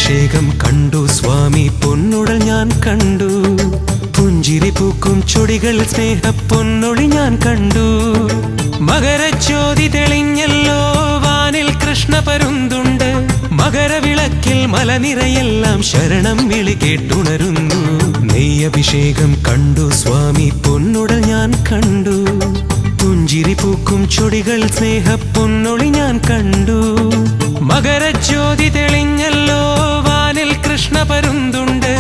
അഭിഷേകം കണ്ടു സ്വാമി പൊന്നുടൽ ഞാൻ കണ്ടു. പുഞ്ചിരി പൂക്കും ചൊടികൾ സ്നേഹ പൊന്നൊളി ഞാൻ കണ്ടു. മകരജ്യോതി തെളിഞ്ഞല്ലോ വാനിൽ കൃഷ്ണ പരുന്തുണ്ട്. മകരവിളക്കിൽ മലനിരയെല്ലാം ശരണം വിളി കേട്ടുണരുന്നു. നെയ്യഭിഷേകം കണ്ടു സ്വാമി പൊന്നുടൽ ഞാൻ കണ്ടു. പുഞ്ചിരി പൂക്കും ചൊടികൾ സ്നേഹ പൊന്നൊളി ഞാൻ കണ്ടു. മകരജ്യോതി തെളിഞ്ഞല്ലോ വാനിൽ കൃഷ്ണ പരുന്തുണ്ട്.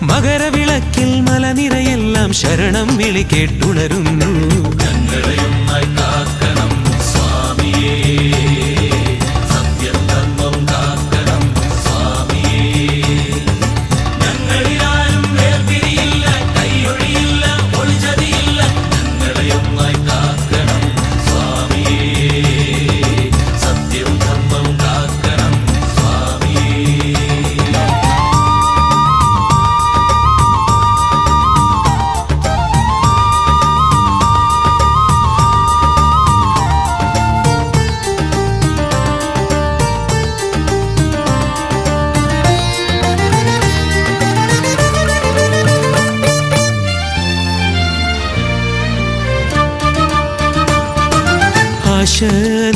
മകരവിളക്കിൽ മലനിരയെല്ലാം ശരണം വിളി കേട്ടുണരുന്നു.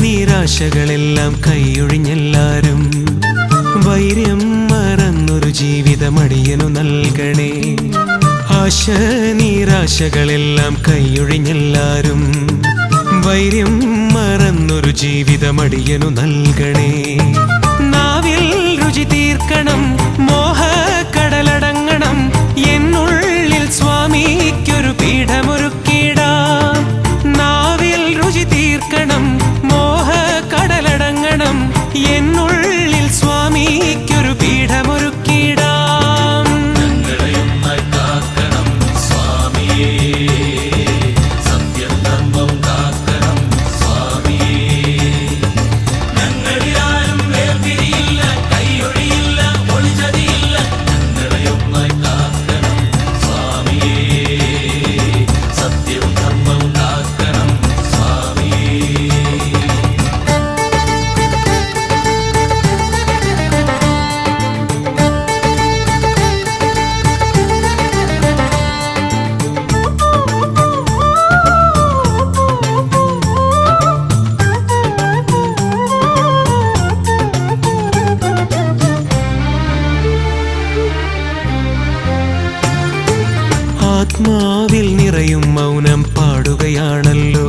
നിരാശകളെല്ലാം കൈയൊഴിഞ്ഞെല്ലാരും വൈര്യം മറന്നൊരു ജീവിതമടിയനു നൽകണേ. ആശ നിരാശകളെല്ലാം കൈയൊഴിഞ്ഞെല്ലാരും വൈര്യം മറന്നൊരു ജീവിതമടിയനു നൽകണേ. നാവിൽ രുചി തീർക്കണം മോഹക്കടലടങ്ങണം. എന്നുള്ളിൽ സ്വാമിക്കൊരു പീഠമൊരുക്കിടാം. നാവിൽ രുചി തീർക്കണം മോഹക്കടലടങ്ങണം. എന്നുള്ളിൽ സ്വാമിക്കൊരു പീഠമൊരുക്കിടാം. ആത്മാവിൽ നിറയും മൗനം പാടുകയാണല്ലോ.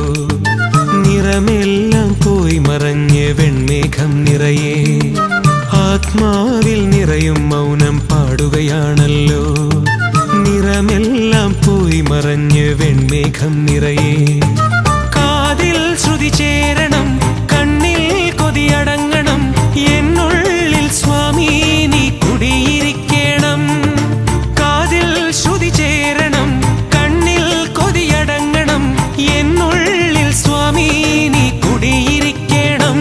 നിറമെല്ലാം പോയി മറഞ്ഞ് വെൺമേഘം നിറയെ. ആത്മാവിൽ നിറയും മൗനം പാടുകയാണല്ലോ. നിറമെല്ലാം പോയി മറഞ്ഞ് വെൺമേഘം നിറയെ. കാതിൽ ശ്രുതി ചേരണം കണ്ണിൽ കൊതിയടങ്ങണം. എന്നുള്ളിൽ സ്വാമി നീ കുടിയിരിക്കണം. കാതിൽ ശ്രുതി ചേരണം കണ്ണിൽ കൊതിയടങ്ങണം. എന്നുള്ളിൽ സ്വാമി നീ കുടിയിരിക്കണം.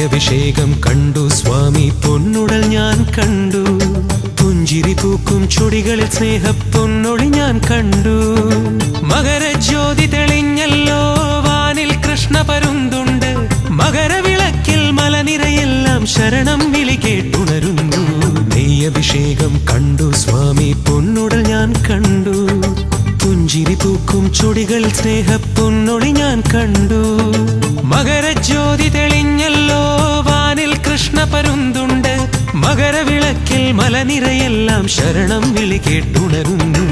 അഭിഷേകം കണ്ടു സ്വാമി പൊന്നുടൽ ഞാൻ കണ്ടു. പുഞ്ചിരി പൂക്കും ചുടികളിൽ സ്നേഹ പൊന്നൊളി ഞാൻ കണ്ടു. മകരജ്യോതി തെളിഞ്ഞല്ലോ വാനിൽ കൃഷ്ണ പരുന്തുണ്ട്. മകരവിളക്കിൽ മലനിരയെല്ലാം ശരണം വിളി കേട്ടുണരുന്നു. നെയ്യഭിഷേകം കണ്ടു സ്വാമി പൊന്നുടൽ ഞാൻ കണ്ടു. പുഞ്ചിരി പൂക്കും ചുടികളിൽ സ്നേഹ പൊന്നൊളി ഞാൻ കണ്ടു. മകരജ്യോതി തെളിഞ്ഞല്ലോ വാനിൽ കൃഷ്ണ പരുന്തുണ്ട്. മകരവിളക്കിൽ മലനിരയെല്ലാം ശരണം വിളി കേട്ടുണരുന്നു.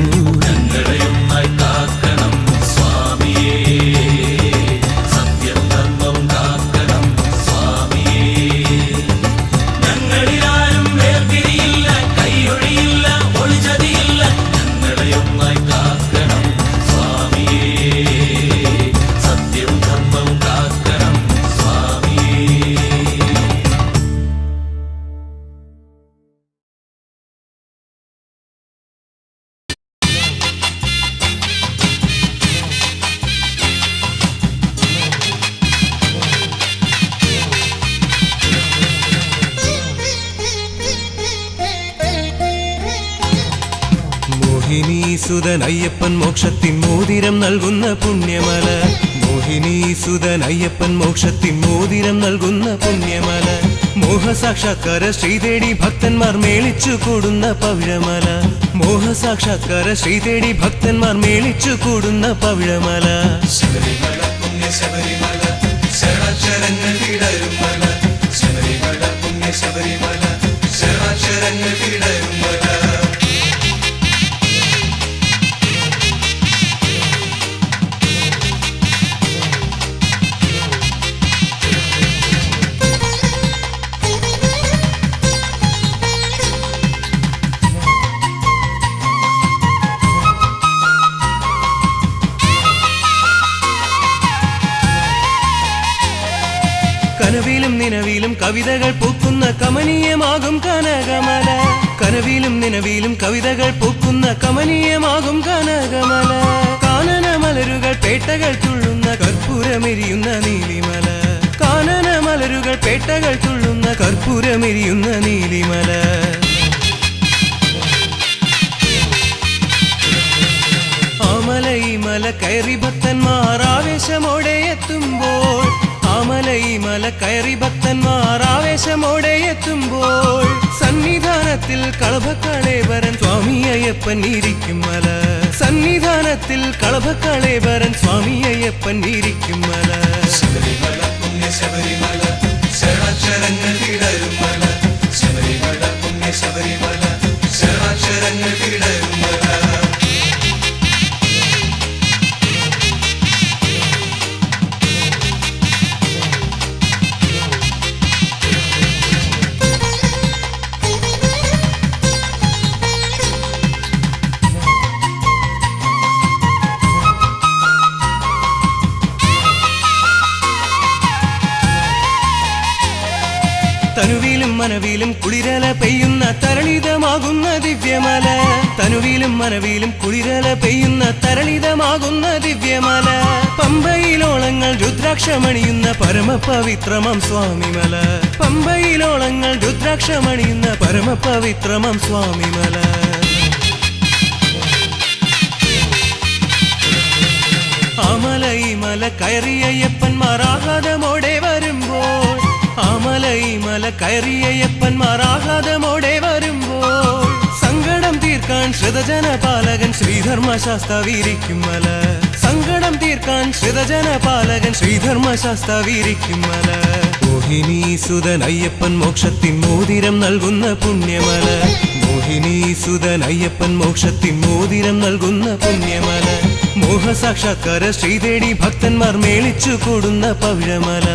മോഹിനീസുതൻ അയ്യപ്പൻ മോക്ഷത്തിൻ മോതിരം നൽകുന്ന പുണ്യമല മോഹിനീസുതൻ അയ്യപ്പൻ മോക്ഷത്തിൻ മോതിരം നൽകുന്ന പുണ്യമല മോഹസാക്ഷാത്കാര ശ്രീതേടി ഭക്തന്മാർ മേളിച്ചു കൂടുന്ന പവിഴമല മോഹസാക്ഷാത്കാര ശ്രീതേടി ഭക്തന്മാർ മേളിച്ചു കൂടുന്ന പവിഴമല ശബരിമല പുണ്യ ശബരിമല ശരണാക്ഷരങ്ങൾ വിടരും മല ശബരിമല പുണ്യ ശബരിമല ശരണാക്ഷരങ്ങൾ വിടരും മല കനവിലും നിലവിലും കവിതകൾ പൂക്കുന്ന കമനീയമാകും കനകമല കനവിലും നിലവിലും കവിതകൾ പൂക്കുന്ന കമനീയമാകും കനകമല കാനന മലരുകൾ പേട്ടകൾ തുള്ളുന്ന കർപ്പൂരമെരിയുന്ന നീലിമല കാനന മലരുകൾ പേട്ടകൾ തുള്ളുന്ന കർപ്പൂരമെരിയുന്ന നീലിമല ആമല ഈ മല കയറി ഭക്തന്മാർ ആവേശമോടെ എത്തുമ്പോൾ ആമല ഈ മല കയറി ഭക്തന്മാർ ആവേശമോടെ എത്തുമ്പോൾ സന്നിധാനത്തിൽ കളഭക്കളേവരൻ സ്വാമി അയ്യപ്പൻ ഇരിക്കും മല സന്നിധാനത്തിൽ കളഭക്കളേവരൻ സ്വാമി അയ്യപ്പൻ ഇരിക്കും മല ശബരിമല പുണ്യ ശബരിമല ശരണാക്ഷരങ്ങൾ വിടരും മല ശബരിമല പുണ്യ ശബരിമല ശരണാക്ഷരങ്ങൾ വിടരും മല തനുവിലും മനവിലും കുളിരല പെയ്യുന്ന തരളിതമാകുന്ന ദിവ്യമല തനുവിലും മനവിലും കുളിരല പെയ്യുന്ന തരളിതമാകുന്ന ദിവ്യമല പമ്പയിലോളങ്ങൾ രുദ്രാക്ഷമണിയുന്ന പരമപവിത്രമം സ്വാമിമല പമ്പയിലോളങ്ങൾ രുദ്രാക്ഷമണിയുന്ന പരമപവിത്രമം സ്വാമിമല ആമല ഈ മല കയറി അയ്യപ്പന്മാർ ആഹ്ലാദമോടെ വരുമ്പോൾ ആമല ഈ മല കയറി അയ്യപ്പന്മാർ ആഹ്ലാദമോടെ വരുമ്പോൾ സങ്കടം തീർക്കാൻ ശ്രുതജന പാലകൻ ശ്രീധർമ്മശാസ്താവിരിക്കും മല സങ്കടം തീർക്കാൻ ശ്രുതജന പാലകൻ ശ്രീധർമ്മശാസ്താവിരിക്കും മല മോഹിനീസുതൻ അയ്യപ്പൻ മോക്ഷത്തിൻ മോതിരം നൽകുന്ന പുണ്യമല മോഹിനീസുതൻ അയ്യപ്പൻ മോക്ഷത്തിൻ മോതിരം നൽകുന്ന പുണ്യമല മോഹസാക്ഷാത്കാര ശ്രീതേടി ഭക്തന്മാർ മേളിച്ചു കൂടുന്ന പവിഴമല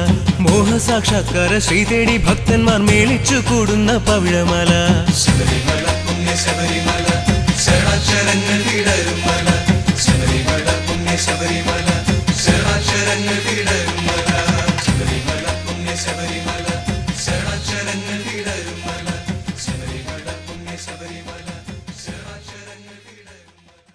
മോഹസാക്ഷാത്കാര ശ്രീതേടി ഭക്തന്മാർ മേളിച്ചു കൂടുന്ന പവിഴമല ശബരിമല പുണ്യ ശബരിമല ശരണാക്ഷരങ്ങൾ വിടരും മല ശബരിമല പുണ്യ ശബരിമല ശരണാക്ഷരങ്ങൾ വിടരും മല ശബരിമല പുണ്യ ശബരിമല ശരണാക്ഷരങ്ങൾ വിടരും മല ശബരിമല പുണ്യ ശബരിമല ശരണാക്ഷരങ്ങൾ വിടരും മല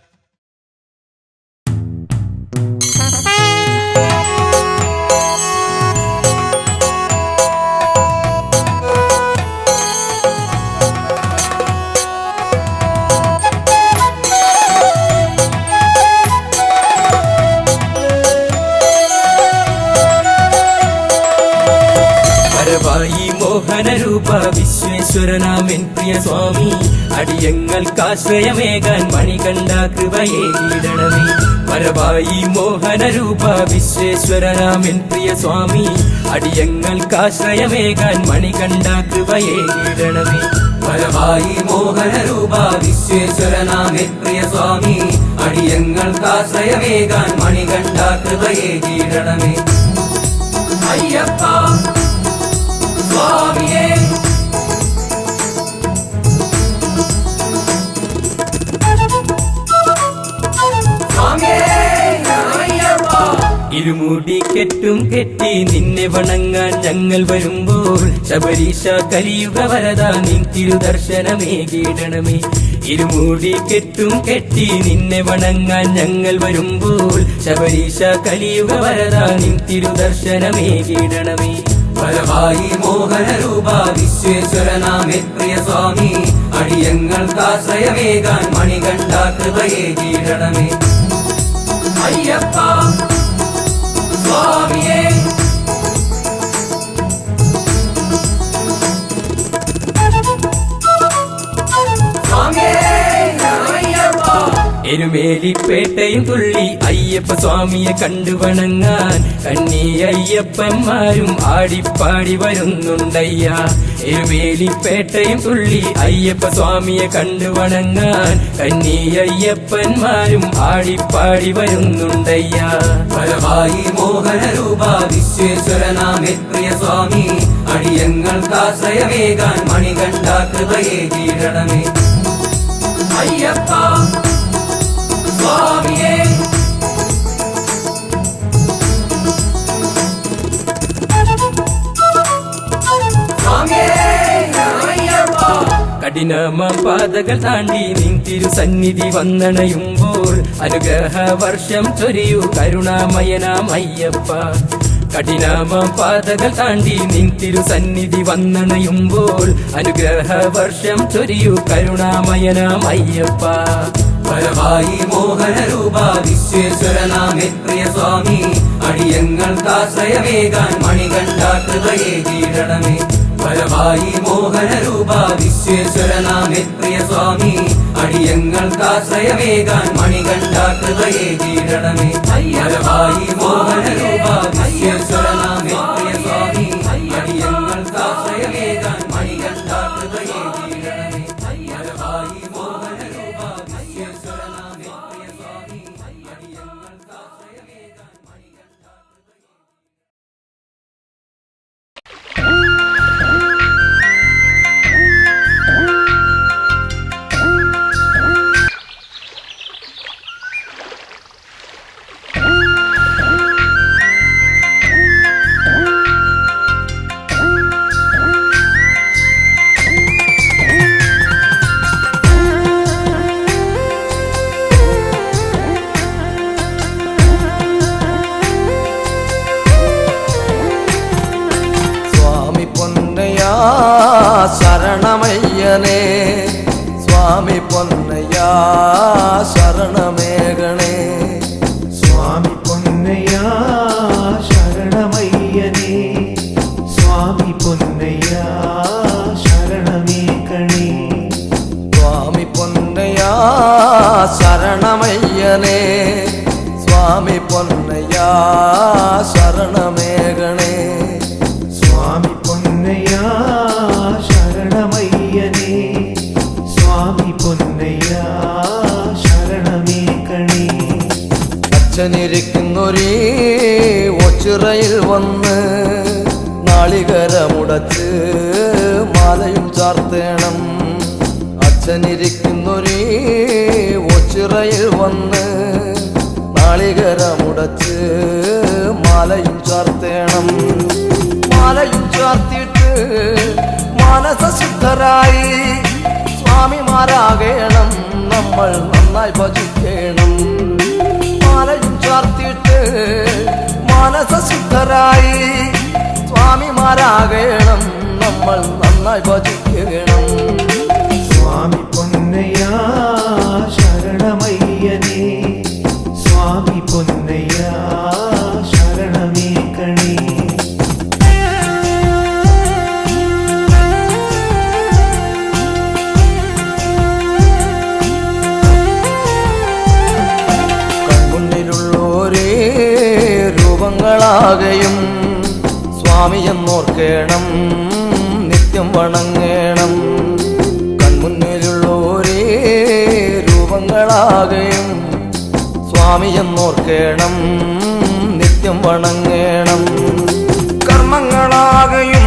വരവായി മോഹനരൂപ വിശ്വേശ്വരനാമൻ പ്രിയ സ്വാമി അടിയങ്ങൾക്കാശ്രയമേകാൻ മണികണ്ഠ കൃപയേകിടണമേ വരവായി മോഹനരൂപ വിശ്വേശ്വരനാമൻ പ്രിയ സ്വാമി അടിയങ്ങൾക്കാശ്രയമേകാൻ മണികണ്ഠ കൃപയേകിടണമേ വരവായി മോഹനരൂപ വിശ്വേശ്വരനാമേ പ്രിയ സ്വാമി അടിയങ്ങൾക്കാശ്രയമേകാൻ മണികണ്ഠ കൃപയേകിടണമേ അയ്യപ്പ സ്വാമിയേ ഇരുമുടി കെട്ടും കെട്ടി നിന്നെ വണങ്ങാൻ ഞങ്ങൾ വരുമ്പോൾ ശബരീശ കലിയുഗ വരദ നിൻ തിരുദർശനമേകിടണമേ ഇരുമുടി കെട്ടും കെട്ടി നിന്നെ വണങ്ങാൻ ഞങ്ങൾ വരുമ്പോൾ ശബരീശ കലിയുഗ വരദ നിൻ തിരുദർശനമേകിടണമേ വരവായി മോഹനരൂപ വിശ്വേശ്വരനാമേ പ്രിയ സ്വാമി അടിയങ്ങൾക്കാശ്രയമേകാൻ മണികണ്ഠ കൃപയേകീടണമേ. അയ്യപ്പ സ്വാമിയേ എരുമേലിപ്പേട്ടയും തുള്ളി അയ്യപ്പ സ്വാമിയെ കണ്ടു വണങ്ങാൻ കണ്ണി അയ്യപ്പന്മാരും ആടിപ്പാടി വരുന്നുണ്ടയ്യ. എരുമേലിപ്പേട്ടയും തുള്ളി അയ്യപ്പ സ്വാമിയെ കണ്ടു വണങ്ങാൻ കണ്ണി അയ്യപ്പന്മാരും ആടിപ്പാടി വരുന്നുണ്ടയ്യ. പരമായി മോഹനരൂപ വിശ്വേശ്വരനാമേ പ്രിയ സ്വാമി അടിയങ്ങൾക്കാശ്രയമേകാൻ മണികണ്ഠ കൃപയേകീടണമേ. അയ്യപ്പ സ്വാമിയേ കഠിനമ പാതകൾ താണ്ടി നിൻ തിരുസന്നിധി വന്നണയുമ്പോൾ അനുഗ്രഹ വർഷം ചൊരിയൂ കരുണാമയനാം അയ്യപ്പ. കഠിനമ പാതകൾ താണ്ടി നിൻ തിരുസന്നിധി വന്നണയുമ്പോൾ അനുഗ്രഹ വർഷം ചൊരിയൂ കരുണാമയനാം അയ്യപ്പ. പരമായി മോഹനരൂപ വിശ്വേശ്വരനാമേ പ്രിയ സ്വാമി അടിയങ്ങൾക്കാശ്രയമേകാൻ മണികണ്ഠ കൃപയേകീടണമേ. പരമായി മോഹനരൂപ വിശ്വേശ്വരനാമേ പ്രിയ സ്വാമി അടിയങ്ങൾക്കാശ്രയമേകാൻ മണികണ്ഠ കൃപയേകീടണമേ. പരമായി മോഹനരൂപ വിശ്വേശ്വരനാമേ പ്രിയ സ്വാമി അടിയങ്ങൾക്കാശ്രയമേകാൻ മണികണ്ഠ കൃപയേകീടണമേ. പരമായി മോഹനരൂപ വിശ്വേശ്വരനാമേ പ്രിയ സ്വാമി അടിയങ്ങൾക്കാശ്രയമേകാൻ മണികണ്ഠ ശരണമയ്യനേ സ്വാമി പൊന്നയ്യാ ശരണമേകണേ. സ്വാമി പൊന്നയ്യാ ശരണമയ്യനേ സ്വാമി പൊന്നയ്യാ ശരണമേകണേ. സ്വാമി പൊന്നയ്യാ ശരണമയ്യനേ സ്വാമി പൊന്നയ്യാ ശരണമേകണേ. സ്വാമി പൊന്നയ്യാ ശരണമയ്യനേ സ്വാമി പൊന്നയ്യാ ശരണമേകണേ. അച്ഛനിരിക്കുന്നൊരേ ഒച്ചിറയിൽ വന്ന് നാളികരമുടച്ച് മാലയും ചാർത്തേണം. അച്ഛനിരിക്കുന്നൊരേ ഒച്ചിറയിൽ വന്ന് നാളികരമുടച്ച് മാലയും ചാർത്തേണം. മാലയും ചാർത്തിയിട്ട് മാനസശുദ്ധരായി സ്വാമിമാരാകേണം നമ്മൾ നന്നായി ഭജിക്കണം. മാലയും ചാർത്തിയിട്ട് മാനസശുദ്ധരായി സ്വാമിമാരാകേണം നമ്മൾ നന്നായി ഭജിക്കണം. സ്വാമി പൊന്നയ്യാ ശരണമയ്യനേ സ്വാമി പൊന്നയ്യാ ശരണമേകണേ. കൺമുന്നിലുള്ളോരേ രൂപങ്ങളാകയും സ്വാമിയെന്നോർക്കേണം നിത്യം വണങ്ങേണം. കൺമുന്നിലുള്ളോരേ രൂപങ്ങളാകയും സ്വാമിയെന്നോർക്കേണം നിത്യം വണങ്ങേണം. കർമ്മങ്ങളാകയും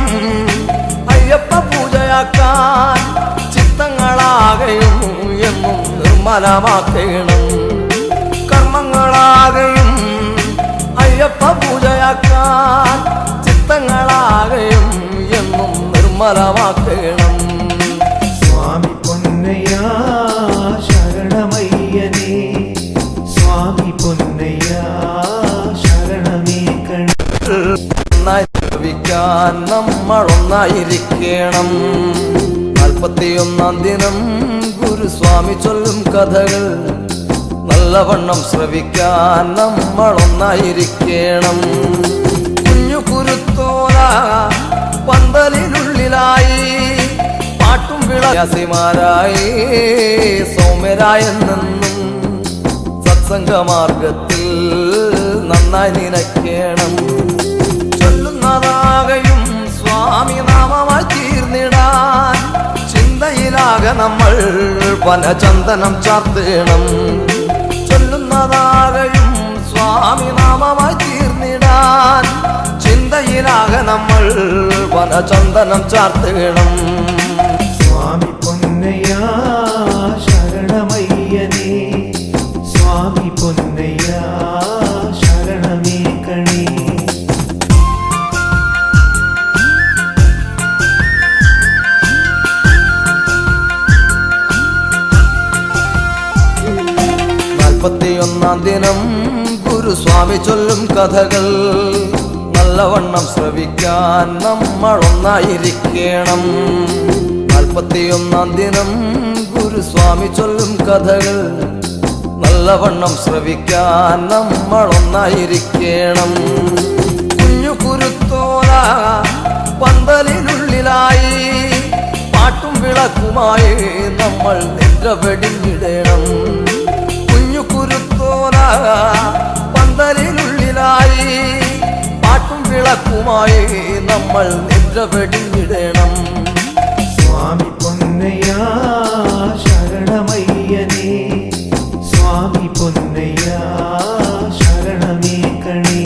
അയ്യപ്പ പൂജയാക്കാൻ ചിത്തങ്ങളാകയും എന്നും നിർമ്മലമാക്കണം. കർമ്മങ്ങളാകയും അയ്യപ്പ പൂജയാക്കാൻ ചിത്തങ്ങളാകയും എന്നും നിർമ്മലമാക്കണം. സ്വാമി പൊന്നയ്യാ ശരണമയ്യനേ സ്വാമി പൊന്നയ്യാ ശരണമേകണേ. ഒന്നായി ജീവിക്കാൻ നമ്മൾ ഒന്നായിരിക്കണം. 41 ദിനം ഗുരുസ്വാമി ചൊല്ലും കഥകൾ നല്ലവണ്ണം ശ്രവിക്കാൻ നമ്മളൊന്നായിരിക്കണം. കുഞ്ഞു കുരുത്തോല പന്തലിനുള്ളിലായി പാട്ടും വിളയാസിമാരായി സൗമ്യരായെന്നും സത്സംഗമാർഗത്തിൽ നന്നായി നിനക്കേണം. ചൊല്ലുന്നതാകയും സ്വാമി നാമമായി തീർന്നിടാൻ ചിന്തയിലാകെ നമ്മൾ വനചന്ദനം ചാർത്തേണം. ചൊല്ലുന്നതാകയും സ്വാമി നാമമായി തീർന്നിടാൻ ചിന്തയിലാകെ നമ്മൾ വനചന്ദനം ചാർത്തേണം. സ്വാമി പൊന്നയ്യ ശരണമയ്യനേ, സ്വാമി പൊന്നയ്യ ശരണമേകണേ. ദിനം ഗുരുസ്വാമി ചൊല്ലും കഥകൾ നല്ലവണ്ണം ശ്രവിക്കാൻ നമ്മളൊന്നായിരിക്കണം. 41 ദിനം ഗുരുസ്വാമി ചൊല്ലും കഥകൾ നല്ലവണ്ണം ശ്രവിക്കാൻ നമ്മളൊന്നായിരിക്കണം. കുഞ്ഞു കുരുത്തോല പന്തലിനുള്ളിലായി പാട്ടും വിളക്കുമായി നമ്മൾ നിദ്ര വെടിഞ്ഞിടണം. കുഞ്ഞു കുരുത്തോല പന്തലിനുള്ളിലായി പാട്ടും വിളക്കുമായി നമ്മൾ നിദ്ര വെടിഞ്ഞിടണം. സ്വാമി പൊന്നയ്യ ശരണമയ്യനേ, സ്വാമി പൊന്നയ്യ ശരണമേകണേ.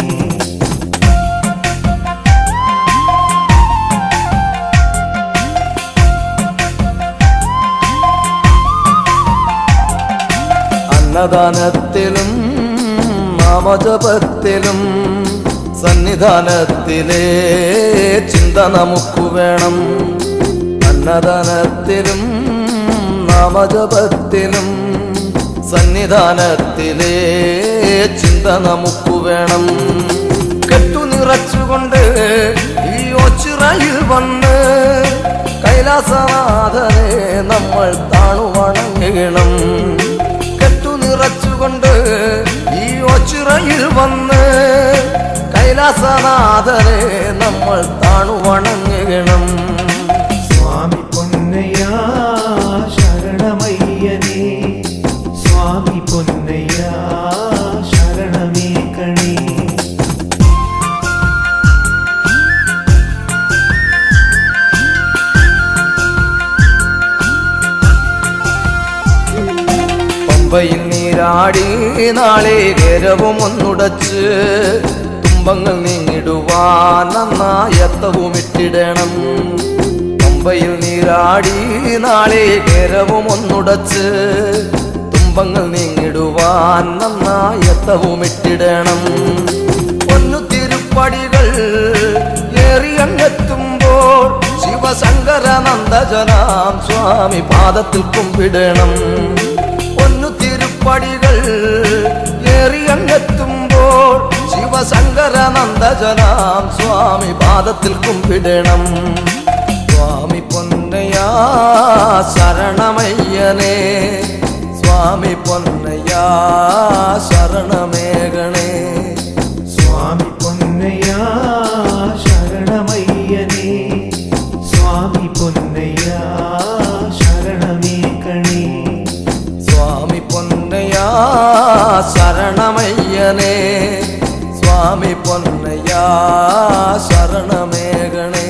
അന്നദാനത്തിലും നാമജപത്തിലും സന്നിധാനത്തിലെ ചിന്ത നമുക്ക് വേണം. അന്നദാനത്തിലും നാമജപത്തിലും സന്നിധാനത്തിലെ ചിന്ത നമുക്ക് വേണം. കെട്ടു നിറച്ചുകൊണ്ട് ഈ ഒച്ചിറയിൽ വന്ന് കൈലാസനാഥനെ നമ്മൾ താണു വണങ്ങണം. കെട്ടു നിറച്ചുകൊണ്ട് ഈ ഒച്ചിറയിൽ വന്ന് കൈലാസനാഥനെ നമ്മൾ താണു വണങ്ങണം. സ്വാമി പൊന്നയ്യ ശരണമയ്യനേ, സ്വാമി പൊന്നയ്യ ശരണമേകണേ. പമ്പയിൽ നീരാടി നാളികേരവും ഒന്നുടച്ച് തുമ്പങ്ങൾ നീങ്ങിടുവാൻ നന്നായത്തവും ഇട്ടിടണം. പമ്പയിൽ നീരാടി നാളികേരവും ഒന്നുടച്ച് തുമ്പങ്ങൾ നീങ്ങിടുവാൻ നന്നായത്തവും ഇട്ടിടണം. പൊന്നു തിരുപ്പടികൾ ഏറിയങ്ങെത്തുമ്പോൾ ശിവശങ്കരനന്ദജനാം സ്വാമി പാദത്തിൽ കുമ്പിടണം. പൊന്നു തിരുപ്പടികൾ ഏറിയങ്ങെത്തുമ്പോൾ ശിവശങ്കരനന്ദജനാം സ്വാമി പാദത്തിൽ കുമ്പിടണം. സ്വാമി പൊന്നയ്യ ശരണമയ്യനേ, സ്വാമി പൊന്നയ്യ ശരണമേകണേ. സ്വാമി പൊന്നയ്യ ശരണമയ്യനേ, സ്വാമി പൊന്നയ്യ ശരണമേകണേ. സ്വാമി പൊന്നയ്യ ശരണമയ്യനേ, സ്വാമി പൊന്നയ്യ ശരണമേകണേ.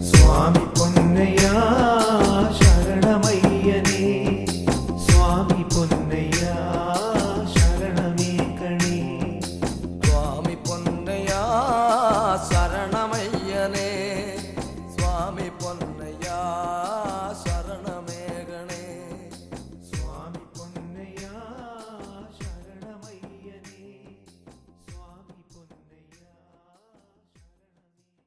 സ്വാമി പൊന്നയ്യ ശരണമയ്യനേ, സ്വാമി പൊന്നയ്യ ശരണമേകണേ. സ്വാമി പൊന്നയ്യ ശരണമയ്യനേ, സ്വാമി പൊന്നയ്യ ശരണമേകണേ. സ്വാമി പൊന്നയ്യ ശരണമയ്യനേ, സ്വാമി പൊന്നയ്യ ശരണമേ.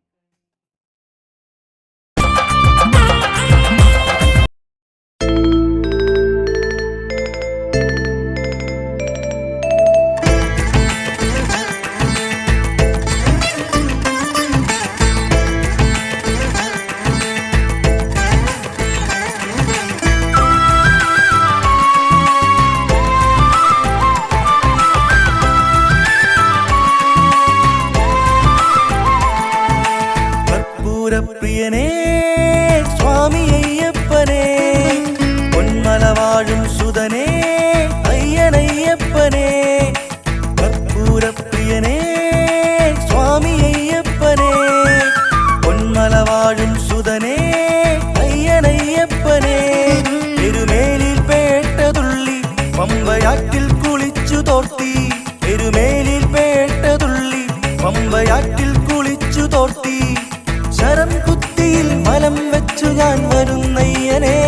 സുതനേ അയ്യനയ്യപ്പനേ കർപ്പൂരപ്രിയനേ സ്വാമി അയ്യപ്പനേ പൊന്മല വാഴും സുതനേ അയ്യനയ്യപ്പനേ എരുമേലിൽ പേട്ടതുള്ളി പമ്പയാറ്റിൽ കുളിച്ചു തോർത്തി എരുമേലിൽ പേട്ടതുള്ളി പമ്പയാറ്റിൽ കുളിച്ചു തോർത്തി ശരം കുത്തിയിൽ വലം വെച്ചു ഞാൻ വരുന്നയ്യനെ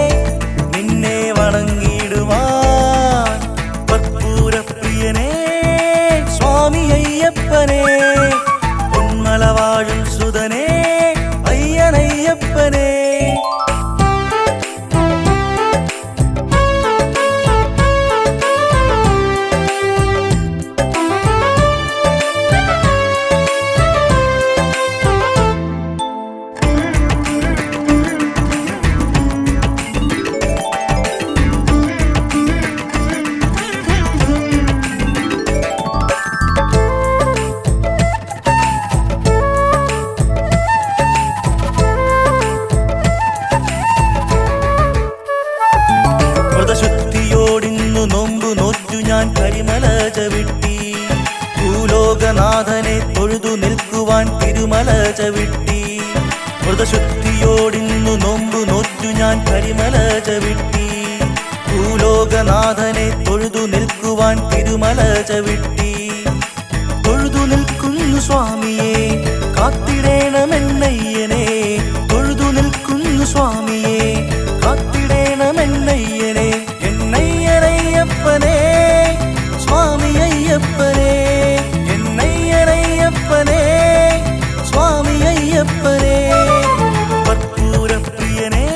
നിന്നെ വണങ്ങിടുവാൻ കർപ്പൂരപ്രിയനേ സ്വാമി അയ്യപ്പനേ പൊന്മല വാഴും സുതനേ അയ്യനയ്യപ്പനേ വ്രതശുദ്ധിയോടിന്നു നോമ്പു നോറ്റു ഞാൻ കരിമല ചവിട്ടി ഭൂലോകനാഥനെ തൊഴുതു നിൽക്കുവാൻ തിരുമല ചവിട്ടി വ്രതശുദ്ധിയോടിന്നു നോമ്പു നോറ്റു ഞാൻ കരിമല ചവിട്ടി ഭൂലോകനാഥനെ തൊഴുതു നിൽക്കുവാൻ തിരുമല ചവിട്ടി തൊഴുതു നിൽക്കുന്നു സ്വാമിയെ കാത്തിടേണമെന്നയ്യനെ തൊഴുതു നിൽക്കുന്നു സ്വാമിയെ കാത്തിടേണമെന്നയ്യനെ എന്നയ്യനയ്യപ്പനേ സ്വാമി അയ്യപ്പനേ എന്നയ്യനയ്യപ്പനേ സ്വാമി അയ്യപ്പനേ കർപ്പൂരപ്രിയനേ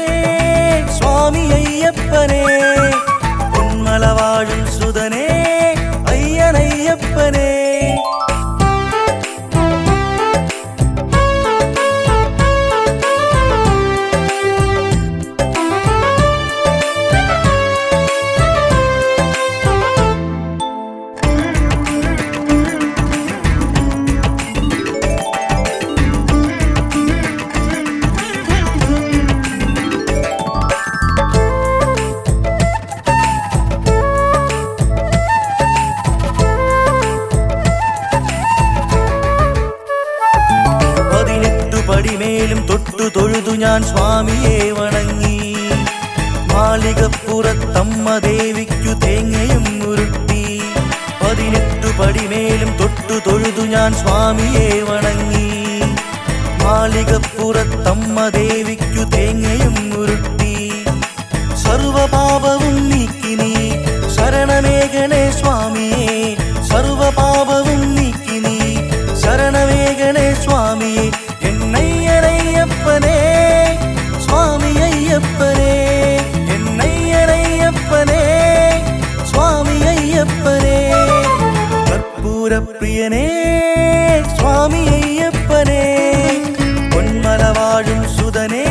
സ്വാമി അയ്യപ്പനേ പൊന്മല വാഴും സുതനേ അയ്യനയ്യപ്പനേ പടിമേലും തൊട്ടു തൊഴുതു ഞാൻ സ്വാമിയെ വണങ്ങി മാളികപ്പുറത്തമ്മ ദേവിക്കു തേങ്ങയും ഉരുട്ടി 18 പടിമേലും തൊട്ടു തൊഴുതു ഞാൻ സ്വാമിയെ വണങ്ങി മാളികപ്പുറത്തമ്മ ദേവിക്കു തേങ്ങയും ഉരുട്ടി സർവപാപവും നീക്കി നീ ശരണമേകണേ സ്വാമിയെ സർവപാപവും നീക്കി നീ ശരണമേകണേ സ്വാമിയെ എന്നയ്യനയ്യപ്പനേ സ്വാമി അയ്യപ്പനേ എന്നയ്യനയ്യപ്പനേ സ്വാമി അയ്യപ്പനേ കർപ്പൂരപ്രിയനേ സ്വാമി അയ്യപ്പനേ പൊന്മല വാഴും സുതനേ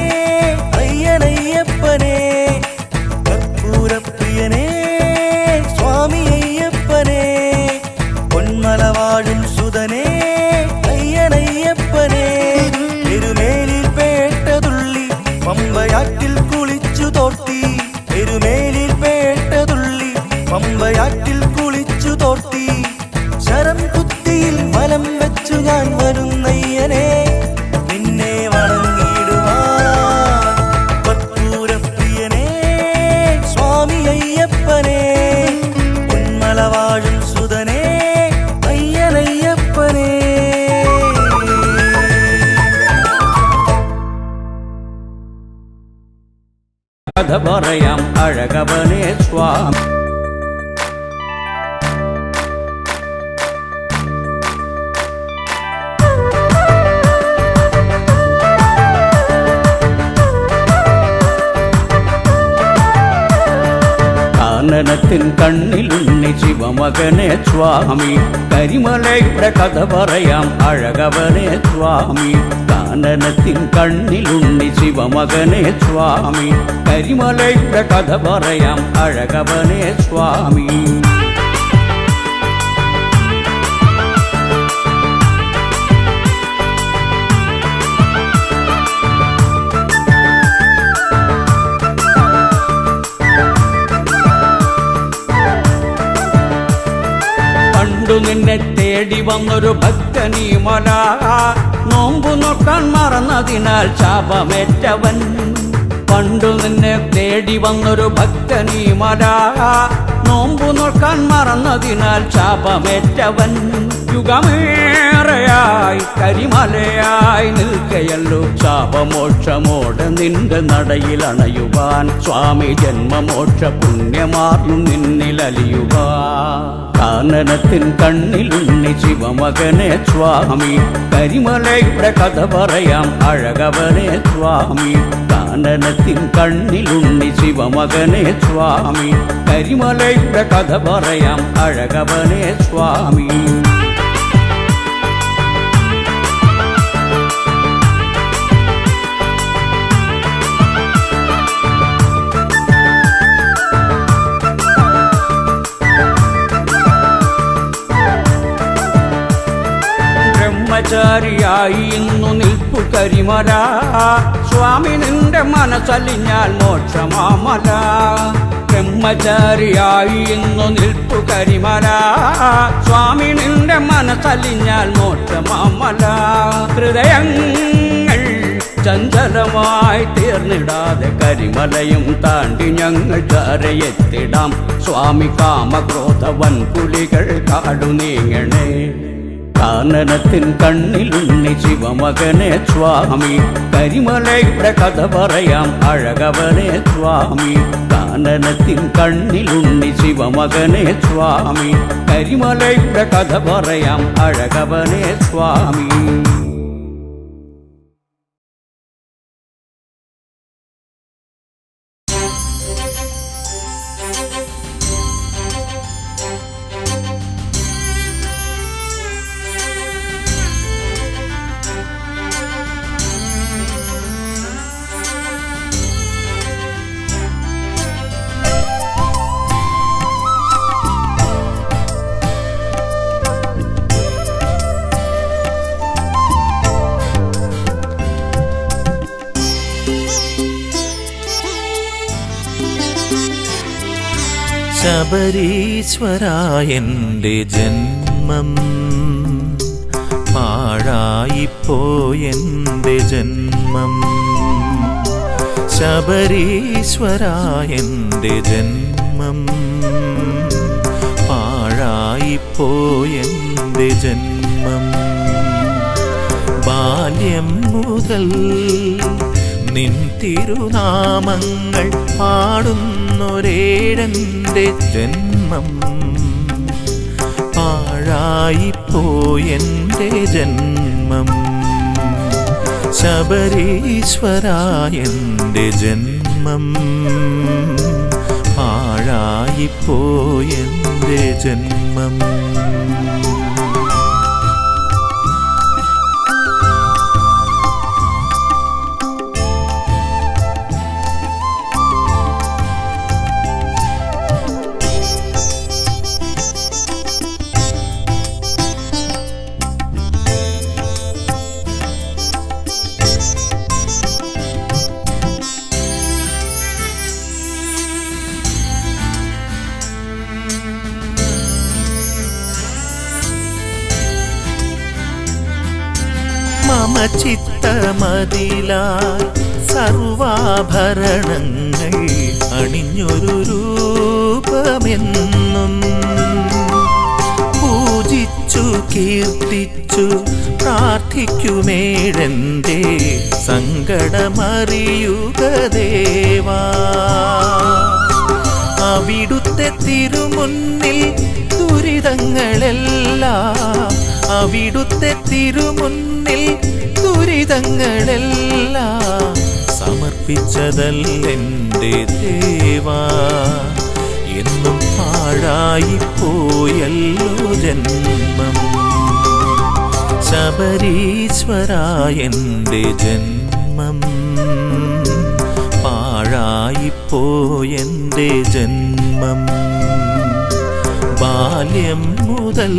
അയ്യനയ്യപ്പനേ കർപ്പൂരപ്രിയനേ സ്വാമി അയ്യപ്പനേ പൊന്മല വാഴും സുതനേ അയ്യനയ്യപ്പനേ എരുമേലിൽ പേട്ടതുള്ളി പമ്പയാറ്റിൽ കുളിച്ചു തോർത്തി എരുമേലിൽ പേട്ടതുള്ളി പമ്പയാറ്റിൽ കുളിച്ചു തോർത്തി ശരം കുത്തിയിൽ വലം വെച്ചു ഞാൻ വരുന്നയ്യനെ നിന്നെ വണങ്ങിടുവാൻ കർപ്പൂരപ്രിയനേ സ്വാമി അയ്യപ്പനേ പൊന്മല വാഴും സുതനേ അയ്യനയ്യപ്പനേ കഥ പറയാം അഴകവനേ സ്വാമി കാനനത്തിൻ കണ്ണിലുണ്ണി ശിവമകനെ സ്വാമി കരിമലയുടെ കഥ പറയാം അഴകവനെ സ്വാമി കാനനത്തിൻ കണ്ണിലുണ്ണി ശിവമകനെ സ്വാമി കരിമലയുടെ കഥ പറയാം അഴകവനെ സ്വാമി പണ്ടു നിന്നെ തേടി വന്നൊരു ഭക്തനീ മല നോമ്പു നോക്കാൻ മറന്നതിനാൽ ശാപമേറ്റവൻ പണ്ടു നിന്നെ തേടി വന്നൊരു ഭക്തനീ മല നോമ്പു നോക്കാൻ മറന്നതിനാൽ ശാപമേറ്റവൻ യുഗമേറെയായി കരിമലയായി നിൽക്കയല്ലോ ശാപമോക്ഷമോടെ നിന്റെ നടയിലണയുവാൻ സ്വാമി ജന്മമോക്ഷ പുണ്യമാർന്നു നിന്നിലലിയുവാൻ കാനനത്തിൻ കണ്ണിലുണ്ണി ശിവമകനെ സ്വാമി കരിമലയുടെ കഥ പറയാം അഴകവനെ സ്വാമി കാനനത്തിൻ കണ്ണിലുണ്ണി ശിവമകനെ സ്വാമി കരിമലയുടെ കഥ പറയാം അഴകവനെ സ്വാമി ബ്രഹ്മചാരിയായി ഇന്നു നിൽപ്പു കരിമല സ്വാമി നിന്റെ മനസ്സലിഞ്ഞാൽ മോക്ഷമാമല ബ്രഹ്മചാരിയായി ഇന്നു നിൽപ്പു കരിമല സ്വാമി നിന്റെ മനസ്സലിഞ്ഞാൽ മോക്ഷമാമല ഹൃദയങ്ങൾ ചഞ്ചലമായി തീർന്നിടാതെ കരിമലയും താണ്ടി ഞങ്ങൾ ചാരയെത്തിടാം സ്വാമി കാമക്രോധ വൻപുലികൾ കാടു നീങ്ങണേ കാനനത്തിൻ കണ്ണിലുണ്ണി ശിവമകനെ സ്വാമി കരിമലയുടെ കഥ പറയാം അഴകവനെ സ്വാമി കാനനത്തിൻ കണ്ണിലുണ്ണി ശിവമകനെ സ്വാമി കരിമലയുടെ കഥ പറയാം അഴകവനെ സ്വാമി ശബരീശ്വരായൻ്റെ ജന്മം പാഴായിപ്പോയെൻ്റെ ജന്മം ശബരീശ്വരായൻ്റെ ജന്മം പാഴായിപ്പോയെൻ്റെ ജന്മം ബാല്യം മുതൽ നിൻ തിരുനാമങ്ങൾ പാടുന്നൊരേഴൻ്റെ ജന്മം പാഴായിപ്പോയെൻ്റെ ജന്മം ശബരീശ്വരായൻ്റെ ജന്മം പാഴായിപ്പോയെൻ്റെ ജന്മം മമ ചിത്തമതിലായി സർവാഭരണങ്ങൾ അണിഞ്ഞൊരു രൂപമെന്നും പൂജിച്ചു കീർത്തിച്ചു പ്രാർത്ഥിക്കുമേഴെന്റെ സങ്കടമറിയുക ദേവാ അവിടുത്തെ തിരുമുന്നിൽ ദുരിതങ്ങളെല്ലാം അവിടുത്തെ തിരുമുന്നിൽ ദുരിതങ്ങളെല്ലാം സമർപ്പിച്ചതല്ലെൻ്റെ ദേവാ എന്നും പാഴായിപ്പോയല്ലോ ജന്മം ശബരീശ്വരായൻ്റെ ജന്മം പാഴായിപ്പോയെൻ്റെ ജന്മം ബാല്യം മുതൽ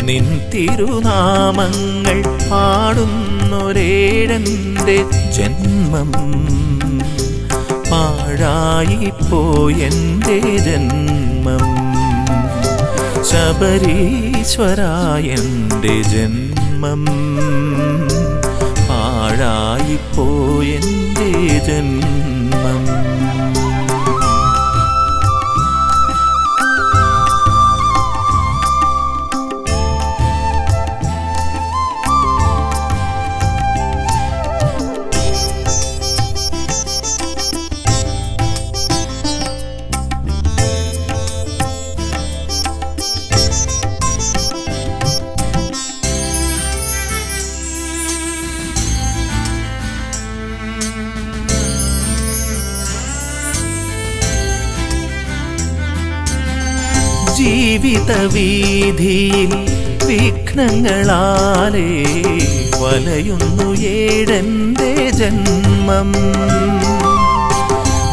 നിൻ തിരുനാമങ്ങൾ പാടുന്നൊരേഴൻ്റെ ജന്മം പാഴായിപ്പോയെൻ്റെ ജന്മം ശബരീശ്വരായൻ്റെ ജന്മം പാഴായിപ്പോയെൻ്റെ ജന്മം. ജീവിത വീതിയിൽ വിഘ്നങ്ങളാലേ വലയുന്നു ഏഴെൻ്റെ ജന്മം.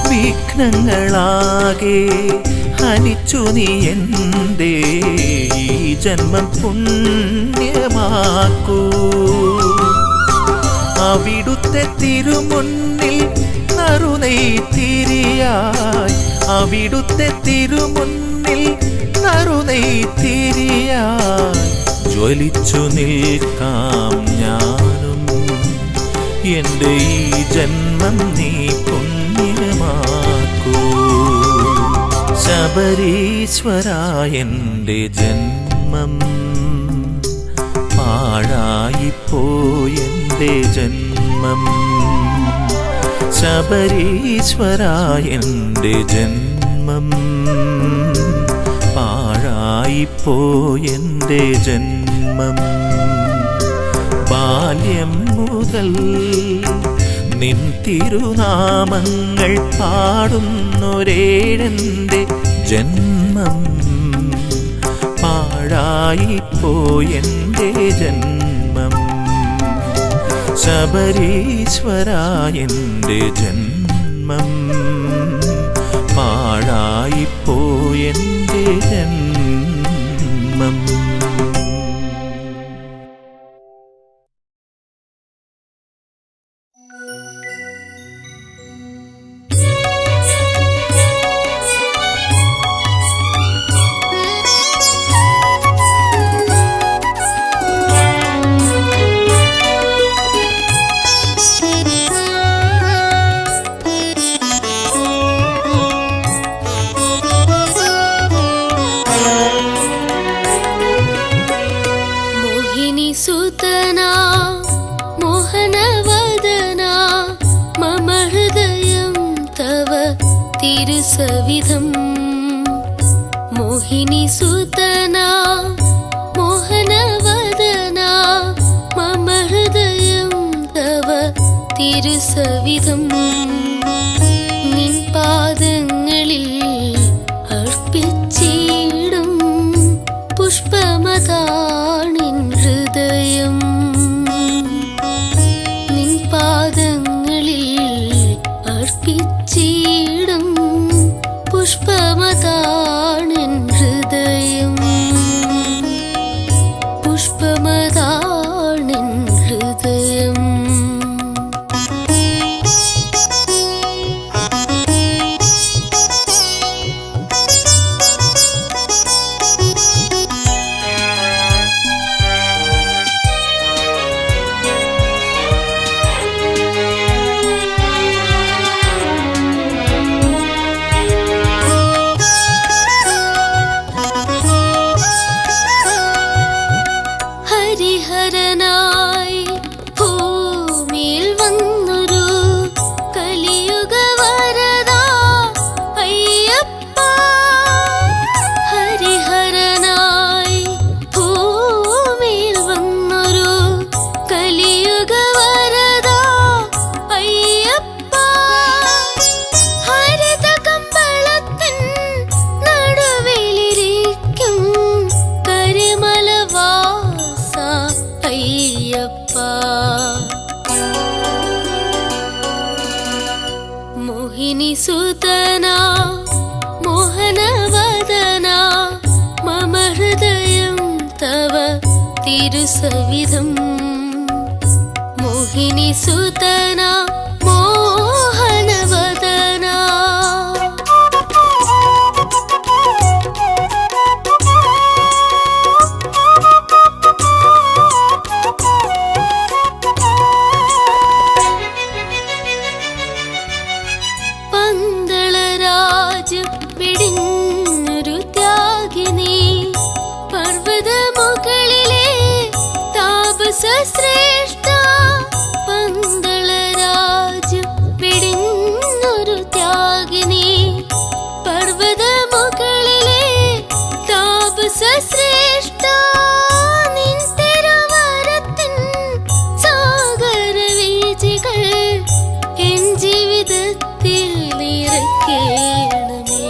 വിഘ്നങ്ങളാകെ ഹനിച്ചു നീ എൻ്റെ ഈ ജന്മം പുണ്യമാക്കൂ. അവിടുത്തെ തിരുമുന്നിൽ നറുനെയ്ത്തിരിയായി, അവിടുത്തെ തിരുമുന്നിൽ നറുനെയ്ത്തിരിയായി ജ്വലിച്ചു നിൽക്കാം ഞാനും. എൻ്റെ ഈ ജന്മം നീ പുണ്യമാക്കൂ. ശബരീശ്വരായൻ്റെ ജന്മം പാഴായിപ്പോയെൻ്റെ ജന്മം. ശബരീശ്വരായൻ്റെ ജന്മം പാഴായിപ്പോയെൻ്റെ ജന്മം. ബാല്യം മുതൽ നിൻ തിരുനാമങ്ങൾ പാടുന്നൊരേഴെൻ്റെ ജന്മം പാഴായിപ്പോയെൻ്റെ ജന്മം. ശബരീശ്വരായൻ്റെ ജന്മം പാഴായിപ്പോയെൻ്റെ ജന്മം. തിരുസവിധം മോഹിനി സുതനാ മോഹനവദനാ മമ ഹൃദയം തവ തിരുസവിധം. നിൻ പാദങ്ങളിൽ അർപ്പിച്ചിടും പുഷ്പമതാണിൻ ഹൃദയം. നിൻ പാദങ്ങളിൽ അർപ്പിച്ചിടും പുഷ്പമതാണിൻ ഹൃദയം. പുഷ്പമതാണിൻ ഹൃദയം. ഹരിഹരനായി ഭൂമിയിൽ വന്നൊരു കലിയുഗ വരദാ അയ്യപ്പ. ഹരിഹരനായി ഭൂമിയിൽ വന്നൊരു കലിയുഗ വരദാ അയ്യപ്പ. ഹരിത കമ്പളത്തിൻ നടുവിലിരിക്കും കരിമലവാ അയ്യപ്പ. മോഹിനി സുതനാ മോഹനവദനാ മമ ഹൃദയം തവ തിരുസവിധം. മോഹിനി സുതനാ മോഹനവദനാ. ശ്രേഷ്ഠ പന്തളരാജ്യം വെടിഞ്ഞൊരു ത്യാഗിനി പർവ്വതമുകളിലെ താപസ ശ്രേഷ്ഠ നിൻ തിരുവരത്തിൻ സാഗരവീചികൾ എൻ ജീവിതത്തിൽ നിറയ്ക്കണമേ.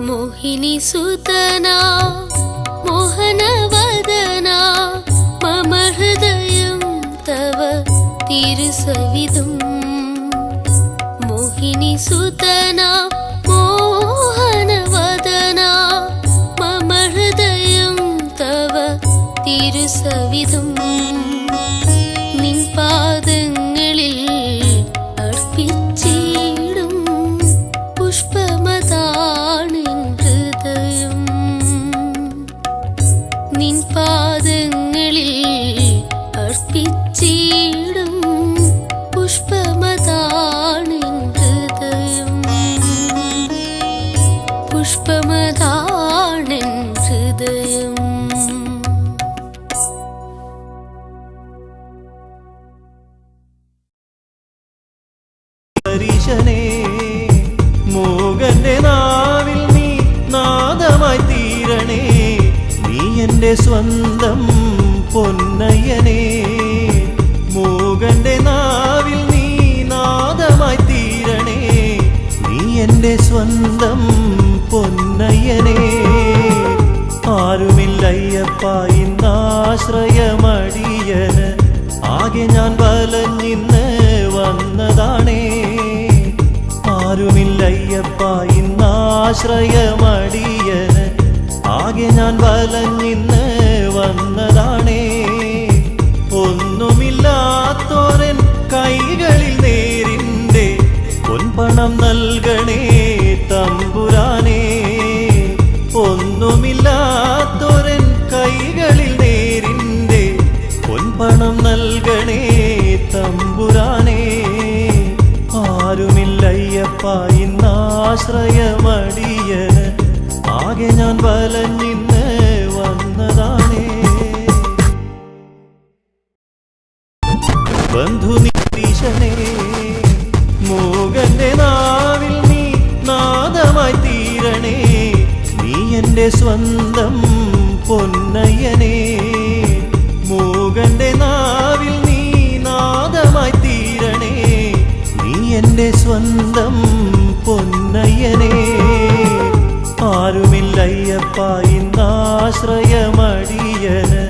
മോഹിനി സുതനാ മോഹനവദനാ മമ ഹൃദയം തവ തിരുസവിധം. മോഹിനി സുതനാ മോഹനവദനാ മമ ഹൃദയം തവ തിരുസവിധം. നിൻ പാദങ്ങളിൽ അർപ്പിച്ചിടും പുഷ്പമതാണിൻ ഹൃദയം. നിൻ പാദങ്ങളിൽ അർപ്പിച്ചിടും പുഷ്പമതാണിൻ ഹൃദയം. പുഷ്പമതാണിൻ ഹൃദയം. പരീശനേ മോഹന്റെ നാവിൽ നീ നാദമായി തീരണേ. നീ എൻ്റെ സ്വന്തം പൊന്നയ്യനേ. മോഹന്റെ നാവിൽ നീ നാദമായി തീരണേ. നീ എൻ്റെ സ്വന്തം പൊന്നയ്യനേ. ആരുമില്ലയ്യപ്പ ഇന്നാശ്രയമടിയന്. ആകെ ഞാൻ വലഞ്ഞിന്ന് വന്നതാണേ. ആരുമില്ലയ്യപ്പ ഇന്നാശ്രയമടിയന്. ആകെ ഞാൻ വലഞ്ഞിന്ന് വന്നതാണേ. ഒന്നുമില്ലാത്തോരൻ കൈകളിൽ നേരിൻ്റെ പൊൻപണം നൽകണേ തമ്പുരാനേ. ഒന്നുമില്ലാത്തോരൻ കൈകളിൽ നേരിൻ്റെ പൊൻപണം നൽകണേ തമ്പുരാനേ. ആരുമില്ലയ്യപ്പ ഇന്നാശ്രയമടിയന്. ആകെ ഞാൻ വലഞ്ഞിന്ന് വന്നതാണേ. ബന്ധുനിരീശനേ മോഹന്റെ നാവിൽ നീ നാദമായി തീരണേ. നീ എൻ്റെ സ്വന്തം പൊന്നയ്യനേ. മോഹന്റെ നാവിൽ നീ നാദമായി തീരണേ. നീ എൻ്റെ സ്വന്തം പൊന്നയ്യനേ. ആരുമില്ലയ്യപ്പ ഇന്നാശ്രയമടിയന്.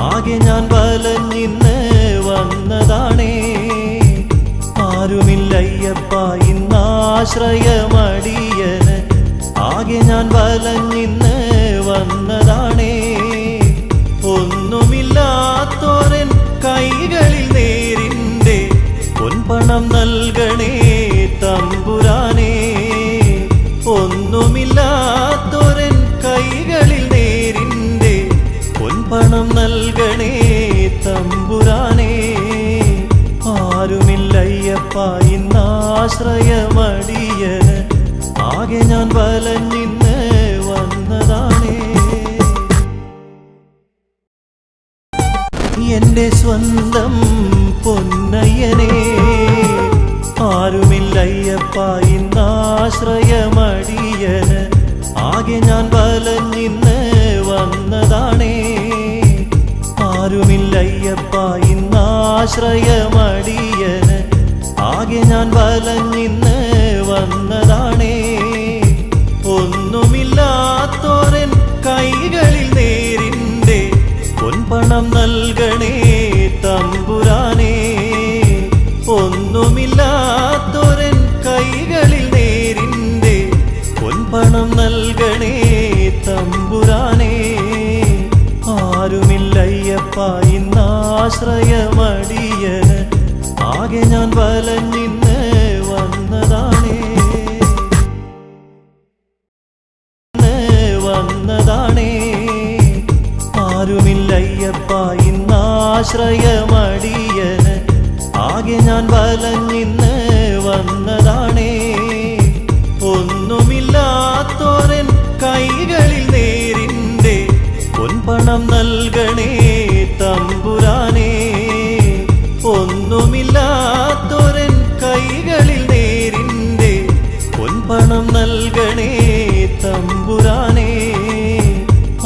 ആകെ ഞാൻ വലഞ്ഞിന്ന് വന്നതാണേ. ആരുമില്ലയ്യപ്പ ഇന്നാശ്രയമടിയന്. ആകെ ഞാൻ വലഞ്ഞിന്ന് വന്നതാണേ. ഒന്നുമില്ലാത്തോരൻ കൈകളിൽ നേരിൻ്റെ പൊൻപണം നൽകണേ തമ്പുരാനേ. ഒന്നുമില്ലാത്തോരൻ കൈകളിൽ നേരിൻ്റെ പൊൻപണം നൽകണേ തമ്പുരാനേ. ആരുമില്ലയ്യപ്പ ഇന്നാശ്രയമടിയന്. ആകെ ഞാൻ വലഞ്ഞിന്ന് വന്നതാണേ. എൻ്റെ സ്വന്തം പൊന്നയ്യനേ. ആരുമില്ലയ്യപ്പ ഇന്നാശ്രയമടിയന്. ആകെ ഞാൻ വലഞ്ഞിന്ന് വന്നതാണേ. ആരുമില്ലയ്യപ്പ ഇന്നാശ്രയമടിയന്. ആകെ ഞാൻ വലഞ്ഞിന്ന് വന്നതാണേ. ഒന്നുമില്ലാത്തോരൻ കൈകളിൽ നേരിൻ്റെ പൊൻപണം നൽകണേ തമ്പുരാനേ. ഒന്നുമില്ലാത്തോരൻ കൈകളിൽ നേരിൻ്റെ പൊൻപണം നൽകണേ തമ്പുരാനേ. ആരുമില്ലയ്യപ്പ ഇന്നാശ്രയമടിയന്. ആകെ ഞാൻ വലഞ്ഞിന്ന് വന്നതാണേ. വന്നതാണേ. ആരുമില്ലയ്യപ്പ ഇന്നാശ്രയമടിയന്. ആകെ ഞാൻ വലഞ്ഞിന്ന് വന്നതാണേ. ഒന്നുമില്ലാത്തോരൻ കൈകളിൽ നേരിൻ്റെ പൊൻപണം നൽകണേ തമ്പുരാനേ. തരണേ തമ്പുരാനേ.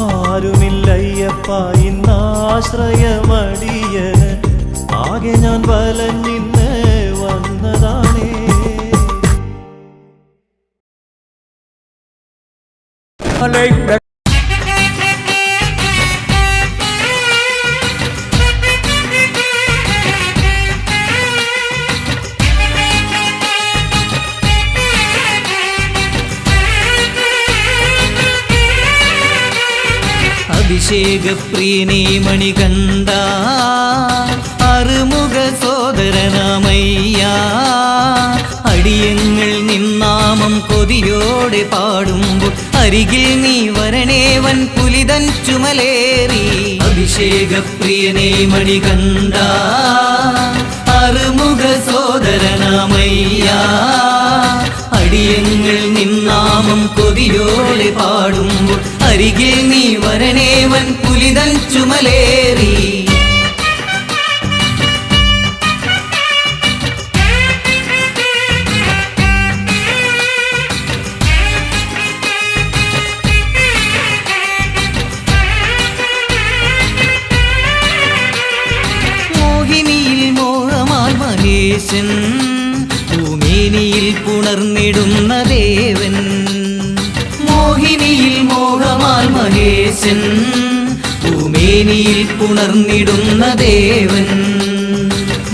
ആരുമില്ലയ്യപ്പ ഇന്നാശ്രയമടിയന്, ആകെ ഞാൻ വലഞ്ഞിന്ന് വന്നതാണേ. മലയുടെ അഭിഷേകപ്രിയനേ മണികണ്ഠ, അറുമുഖ സോദരനാമയ്യ, അടിയങ്ങൾ നിന്നാമം കൊതിയോടെ പാടുമ്പോൾ അരികിൽ നീ വരണേ വൻ പുലിതൻ ചുമലേറി. അഭിഷേകപ്രിയനേ മണികണ്ഠ, അറുമുഖ സോദരനാമയ്യ, അടിയങ്ങൾ നിന്നാമം കൊതിയോടെ പാടുമ്പോൾ അരികിൽ നീ വരണേ വൻ പുലിതൻ ചുമലേറി. മോഹിനിയിൽ മോഹമാൽ മഹേശൻ, ഭൂമേനിയിൽ പുണർന്നിടുന്ന ദേവൻ. മോഹിനിയിൽ മോഹമാൽ മഹേശൻ, ഭൂമേനിയിൽ പുണർന്നിടുന്ന ദേവൻ.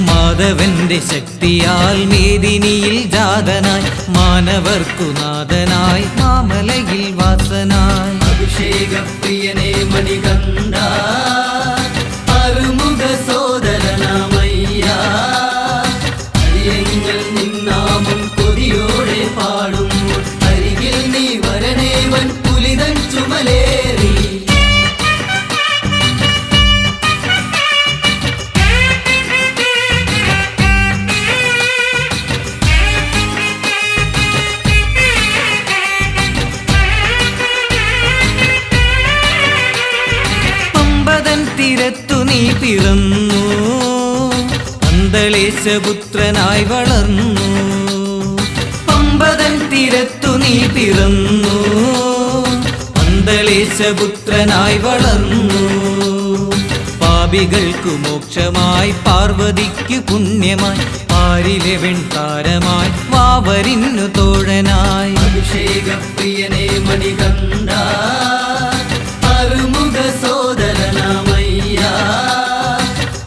മാധവന്റെ ശക്തിയാൽ മേദിനിയിൽ ജാതനായി, മാനവർക്കു നാഥനായി മാമലയിൽ വാസനായി. അഭിഷേകപ്രിയനേ മണികണ്ഠ, അറുമുഖ സോദരനാമയ്യ, അരിയങ്ങൾ നിന്നാമം കൊതിയോടെ പാടുമ്പോൾ അരികിൽ നീ വരണേ വൻ പുലിതൻ ചുമലേറി. പമ്പതൻ തീരത്തു നീ പിറന്നു, അന്തളേശപുത്രനായി വളർന്നു. പമ്പതൻ തീരത്തു നീ പിറന്നു, അന്തളേശപുത്രനായി വളർന്നു. പാപികൾക്കു മോക്ഷമായി, പാർവതിക്കു പുണ്യമായി, പാരിലെ വെൺതാരമായി, വാവരിന്നു തോഴനായി. അഭിഷേകപ്രിയനേ മണികണ്ഠ, അറുമുഖ സോദരനാമയ്യ,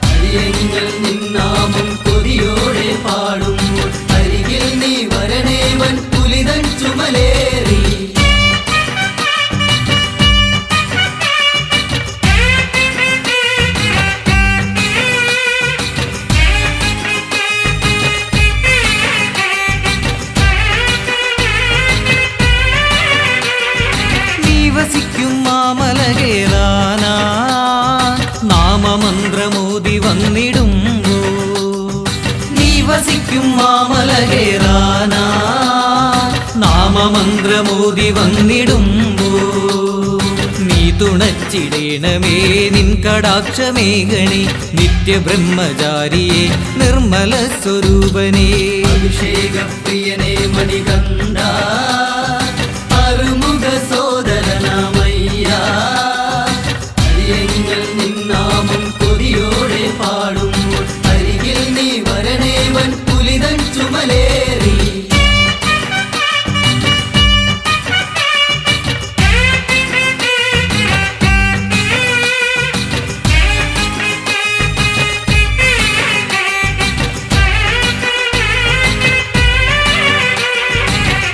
അരിയങ്ങൾ നിന്നാമം കൊതിയോടെ പാടുമ്പോൾ അരികിൽ നീ വരണേ വൻ പുലിതൻ ചുമലേറി. നീ വസിക്കും മാമല കേറാനാ, നാമമന്ത്രമോദി വന്നിടുമ്പോ. നീ വസിക്കും മാമല കേറാനാ, നാമമന്ത്രമോദി വന്നിടുമ്പോ. നീ തുണച്ചിടേണമേ നിൻ കടാക്ഷമേഘണേ, നിത്യബ്രഹ്മചാരിയെ നിർമ്മല സ്വരൂപനേ. അഭിഷേകപ്രിയനേ മണികണ്ഠ, അറുമുഖ സോദരനാമയ്യ, അരിയങ്ങൾ നിന്നാമം കൊതിയോടെ പാടുമ്പോൾ അരികിൽ നീ വരണേ വൻ പുലിതൻ ചുമലേറി.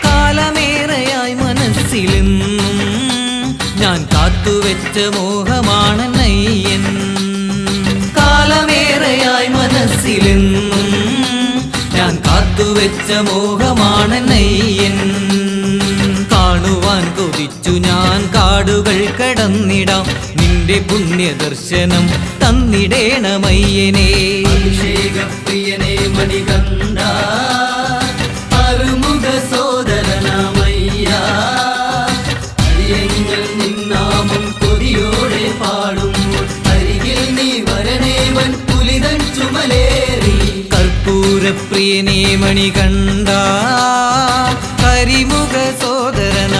കാലമേറെയായി മനസ്സിലെന്നും ഞാൻ കാത്തുവെച്ച മോഹമാണയ്യൻ. കാലമേറെയായി മനസ്സിലെന്നും ഞാൻ കാത്തുവെച്ച മോഹമാണയ്യൻ. കാണുവാൻ കൊതിച്ചു ഞാൻ കാടുകൾ കടന്നിടാം, നിന്റെ പുണ്യദർശനം തന്നിടേണമയ്യനേ. അഭിഷേകപ്രിയനേ മണികണ്ഠ, അറുമുഖ സോദരനാമയ്യ, അരിയങ്ങൾ നിന്നാമം കൊതിയോടെ പാടുമ്പോൾ അരികിൽ നീ വരണേ വൻ പുലിതൻ ചുമലേറി. കർപ്പൂരപ്രിയനേ മണികണ്ഠ, കരിമുഖ സോദരൻ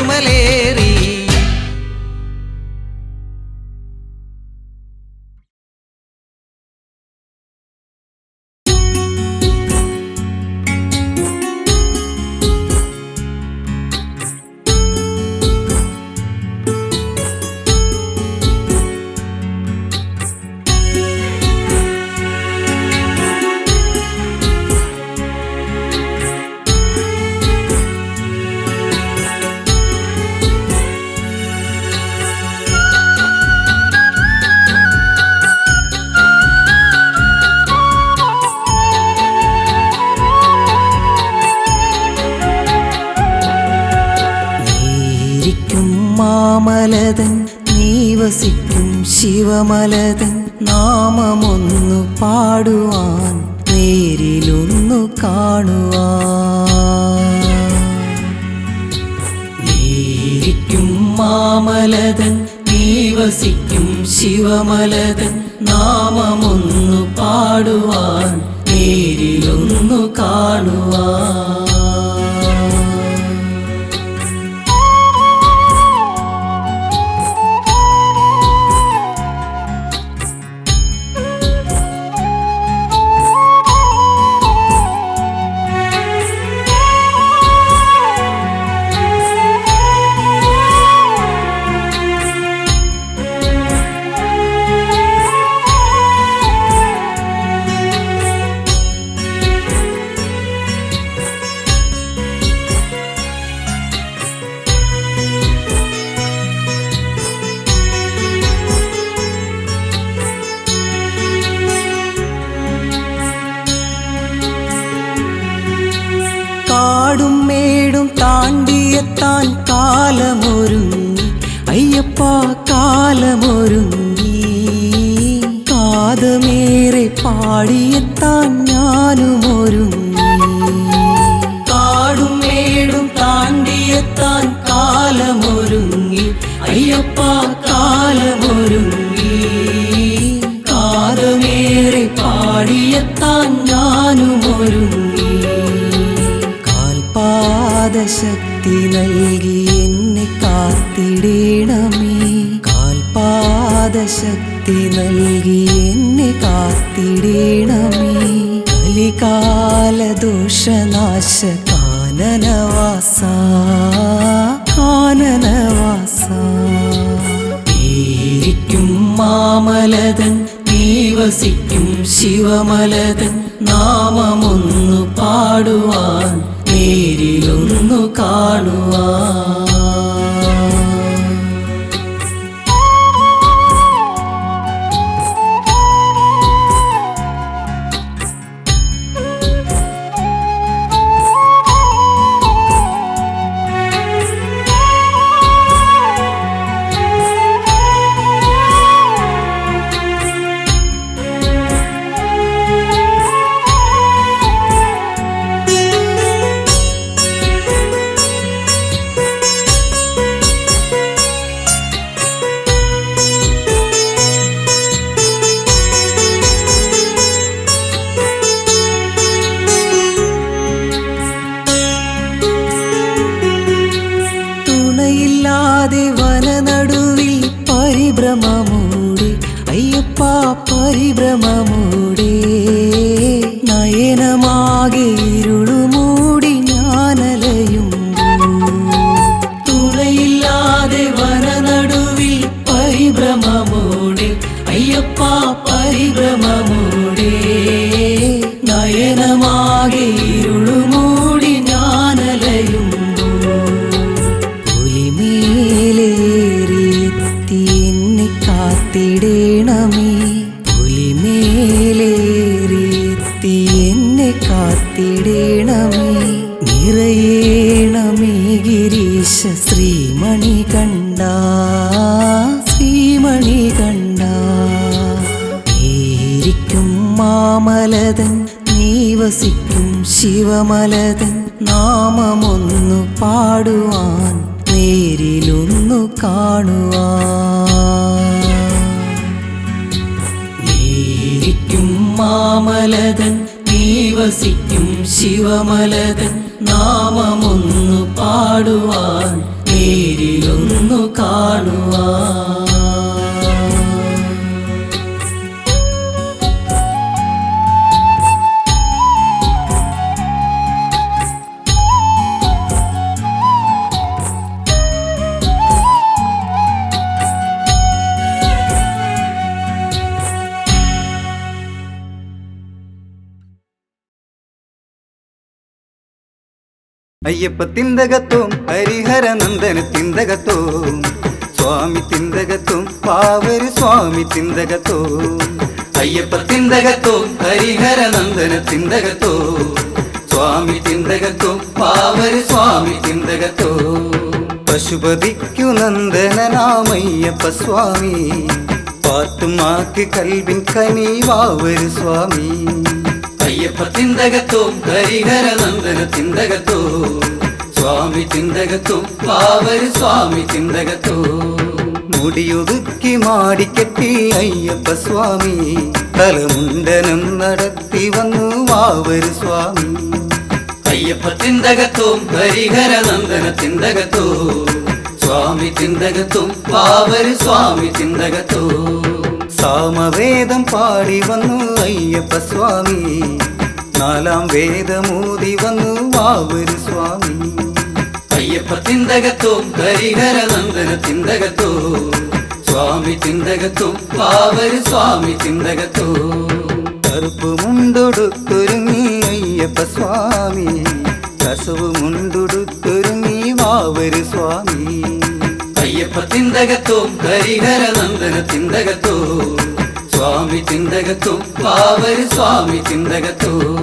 ചുമലേറി. മാമലതൻ നീ വസിക്കും ശിവമലതൻ നാമമൊന്നു പാടുവാൻ നേരിലൊന്നു കാണുവാൻ. നീരിക്കും മാമലതൻ നീ വസിക്കും ശിവമലതൻ നാമമൊന്നു പാടുവാൻ നേരിലൊന്നു കാണുവാൻ. കാടും മേടും താണ്ടിയെത്താൻ കാലമൊരുങ്ങി അയ്യപ്പ കാലമൊരുങ്ങി. കാതമേറെ പാടിയെത്താൻ ഞാനുമൊരുങ്ങി. കാടും മേടും താണ്ടിയെത്താൻ കാലമൊരുങ്ങി അയ്യപ്പ കാലമൊരുങ്ങി. കാതമേറെ പാടിയെത്താൻ ഞാനുമൊരുങ്ങി. കാൽപാദശക്തി നൽകി എന്നെ കാത്തിടേണമേ. കാൽപാദശക്തി നൽകി എന്നെ കാത്തിടേണമേ. കലികാലദോഷനാശ കാനനവാസ കാനനവാസ. ഏരിക്കും മാമലതൻ നീ വസിക്കും ശിവമലതൻ നാമമൊന്നു പാടുവാൻ നേരിലൊന്നു കാണുവാൻ. തുണയില്ലാതെ വനനടുവിൽ പരിഭ്രമമൂടെ അയ്യപ്പ പരിഭ്രമമൂടെ. നയനമാകെ ഇരുളുമൂടി ഞാനലയുമ്പോൾ. തുണയില്ലാതെ വനനടുവിൽ പരിഭ്രമമൂടെ അയ്യപ്പ പരിഭ്രമമൂടെ. നയനമാകെ ഇരുളുമൂടി ഞാനലയുമ്പോൾ. പുലിമേലേറിയെത്തി എന്നെ കാത്തിടേണമേ. പുലിമേലേറിയെത്തി എന്നെ കാത്തിടേണമേ. നിറയേണമേ ഗിരീശ ശ്രീമണികണ്ഠ ശ്രീമണികണ്ഠ. ഏരിക്കും മാമലതൻ നീ വസിക്കും ശിവമലതൻ നാമമൊന്നു പാടുവാൻ നേരിലൊന്നു കാണുവാൻ. ഏരിക്കും മാമലതൻ നീ വസിക്കും ശിവമലതൻ നാമമൊന്നു പാടുവാൻ നേരിലൊന്നു കാണുവാൻ. അയ്യപ്പ തിന്തകത്തോം ഹരിഹര നന്ദന തിന്തകത്തോം സ്വാമി തിന്തകത്തോം പാവര് സ്വാമി തിന്തകത്തോം. അയ്യപ്പ തിന്തകത്തോം ഹരിഹര നന്ദന തിന്തകത്തോം സ്വാമി തിന്തകത്തോം പാവര് സ്വാമി തിന്തകത്തോം. പശുപതിക്കു നന്ദനാമയ്യപ്പ സ്വാമി പാത്തുമാക്ക് കൽവിൻ കനിവാവര് സ്വാമി. അയ്യപ്പ തിന്തകത്തോം ഹരിഹര നന്ദന തിന്തകത്തോം സ്വാമി തിന്തകത്തോം പാവര് സ്വാമി തിന്തകത്തോം. മുടിയൊതുക്കി മാടിക്കെട്ടി അയ്യപ്പ സ്വാമി തലമുണ്ടനം നടത്തി വന്നു വാവര് സ്വാമി. അയ്യപ്പ തിന്തകത്തോം ഹരിഹര നന്ദന തിന്തകത്തോം സ്വാമി തിന്തകത്തോം പാവര് സ്വാമി തിന്തകത്തോം. സാമവേദം പാടി വന്നു അയ്യപ്പ സ്വാമി നാലാം വേദമൂതി വന്നു വാവര് സ്വാമി. അയ്യപ്പ തിന്തകത്തോം ഹരിഹര നന്ദന തിന്തകത്തോം സ്വാമി തിന്തകത്തോം പാവര് സ്വാമി തിന്തകത്തോം. കറുപ്പ് മുണ്ടൊടുത്തൊരുങ്ങി അയ്യപ്പ സ്വാമി കസവ് മുണ്ടൊടുത്തൊരുങ്ങി വാവര് സ്വാമി. അയ്യപ്പ തിന്തകത്തോം ഹരിഹര നന്ദന തിന്തകത്തോം സ്വാമി തിന്തകത്തോം പാവര് സ്വാമി തിന്തകത്തോം.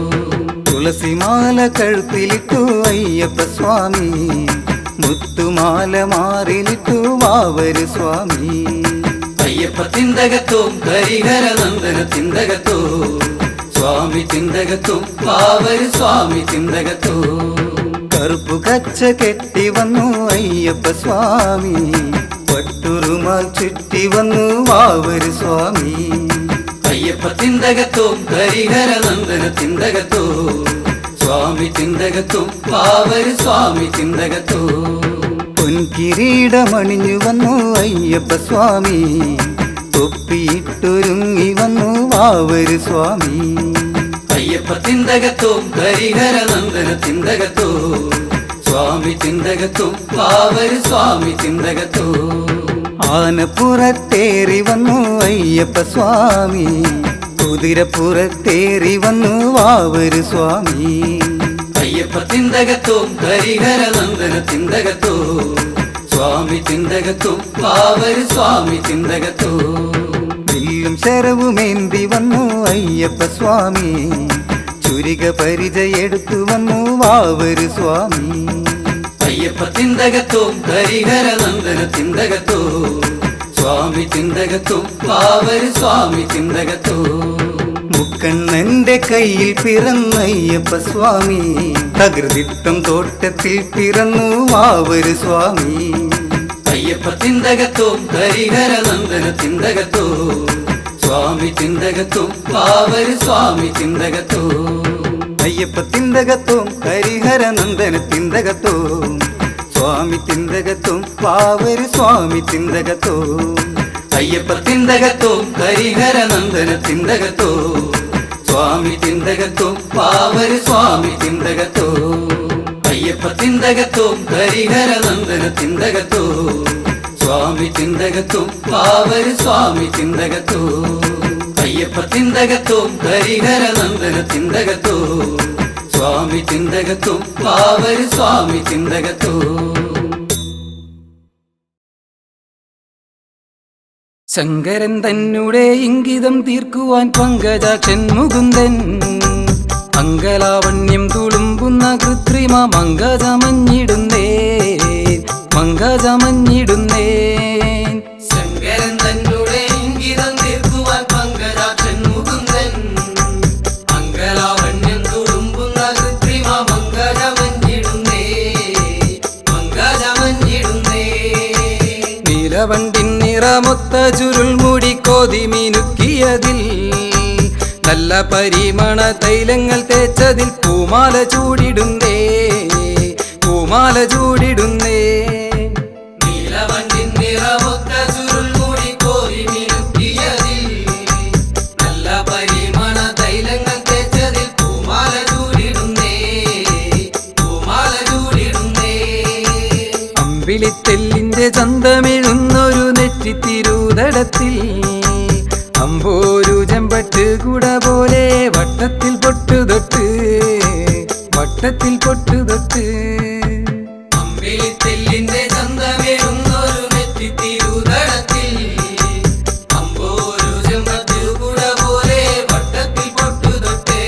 തുളസിമാല കഴുത്തിലിട്ടു അയ്യപ്പ സ്വാമി മുത്തുമാല മാറിലിട്ടു വാവര് സ്വാമി. അയ്യപ്പ തിന്തകത്തോം ഹരിഹര നന്ദന തിന്തകത്തോം സ്വാമി തിന്തകത്തോം പാവര് സ്വാമി തിന്തകത്തോം. കറുപ്പു കച്ച കെട്ടി വന്നു അയ്യപ്പ സ്വാമി പട്ടുറുമാൽ ചുറ്റി വന്നു വാവര് സ്വാമി. അയ്യപ്പ തിന്തകത്തോം ഹരിഹര നന്ദന തിന്തകത്തോം സ്വാമി തിന്തകത്തോം പാവര് സ്വാമി തിന്തകത്തോം. പൊൻകിരീടമണിഞ്ഞു വന്നു അയ്യപ്പ സ്വാമി തൊപ്പിയിട്ടൊരുങ്ങി വന്നു വാവര് സ്വാമി. അയ്യപ്പ തിന്തകത്തോം ഹരിഹര നന്ദന തിന്തകത്തോം സ്വാമി തിന്തകത്തോം പാവര് സ്വാമി തിന്തകത്തോം. ആനപ്പുറത്തേറി വന്നു അയ്യപ്പ സ്വാമി കുതിരപ്പുറത്തേറി വന്നു വാവര് സ്വാമി. അയ്യപ്പ തിന്തകത്തോം ഹരിഹര നന്ദന തിന്തകത്തോം സ്വാമി തിന്തകത്തോം പാവര് സ്വാമി തിന്തകത്തോം. വില്ലും ശരവുമേന്തി വന്നു അയ്യപ്പ സ്വാമി ചുരിക പരിചയെടുത്തു വന്നു വാവര് സ്വാമി. അയ്യപ്പ തിന്തകത്തോം ഹരിഹര നന്ദന തിന്തകത്തോം സ്വാമി തിന്തകത്തോം പാവര് സ്വാമി തിന്തകത്തോം. മുക്കണ്ണന്റെ കയ്യിൽ പിറന്നയ്യപ്പ സ്വാമി തകൃതിത്തം തോട്ടത്തിൽ പിറന്നു വാവര് സ്വാമി. അയ്യപ്പ തിന്തകത്തോം ഹരിഹര നന്ദന തിന്തകത്തോം സ്വാമി തിന്തകത്തോം പാവര് സ്വാമി തിന്തകത്തോം. അയ്യപ്പ തിന്തകത്തോം ഹരിഹര നന്ദന തിന്തകത്തോം സ്വാമി തിന്തകത്തോം പാവര് സ്വാമി തിന്തകത്തോം. അയ്യപ്പ തിന്തകത്തോം ഹരിഹര നന്ദന തിന്തകത്തോം സ്വാമി തിന്തകത്തോം പാവര് സ്വാമി തിന്തകത്തോം. അയ്യപ്പ തിന്തകത്തോം ഹരിഹര നന്ദന തിന്തകത്തോം സ്വാമി തിന്തകത്തോം പാവര് സ്വാമി തിന്തകത്തോം. അയ്യപ്പ തിന്തകത്തോം ഹരിഹര നന്ദന തിന്തകത്തോം സ്വാമി തിന്തകത്തോം പാവര് സ്വാമി തിന്തകത്തോം. ശങ്കരൻ തന്നെ ഇംഗിതം തീർക്കുവാൻ പങ്കജാക്ഷൻ മുകുന്ദൻ മംഗലാവണ്യം തുളുമ്പുന്ന കൃത്രിമ മംഗജമഞ്ഞിടുന്നേ മംഗജമഞ്ഞിടുന്നേ. ശങ്കരൻ തന്നെ ഇംഗിതം തീർക്കുവാൻ പങ്കജാക്ഷൻ മുകുന്ദൻ മംഗലാവണ്യം തുളുമ്പുന്ന കൃത്രിമ മംഗജമഞ്ഞിടുന്നേ മംഗജമഞ്ഞിടുന്നേ. നീലവണ്ടിൻ നിറമൊത്ത ചുരുൾ മുടി കോതി മിനുക്കിയതിൽ നല്ല പരിമണ തൈലങ്ങൾ തേച്ചതിൽ പൂമാല ചൂടിടുന്നേ പൂമാല ചൂടിടുന്നേ. കടത്തിൽ അമ്പോരു ചെമ്പട്ട് കുട പോലെ വട്ടത്തിൽ പൊട്ടുതൊട്ട് വട്ടത്തിൽ പൊട്ടുതൊട്ട് അമ്പിളിത്തെല്ലിന്റെ ചന്തമേറുന്നൊരു നെറ്റിത്തിരുതടത്തിൽ അമ്പോരു ചെമ്പട്ട് കുട പോലെ വട്ടത്തിൽ പൊട്ടുതൊട്ടേ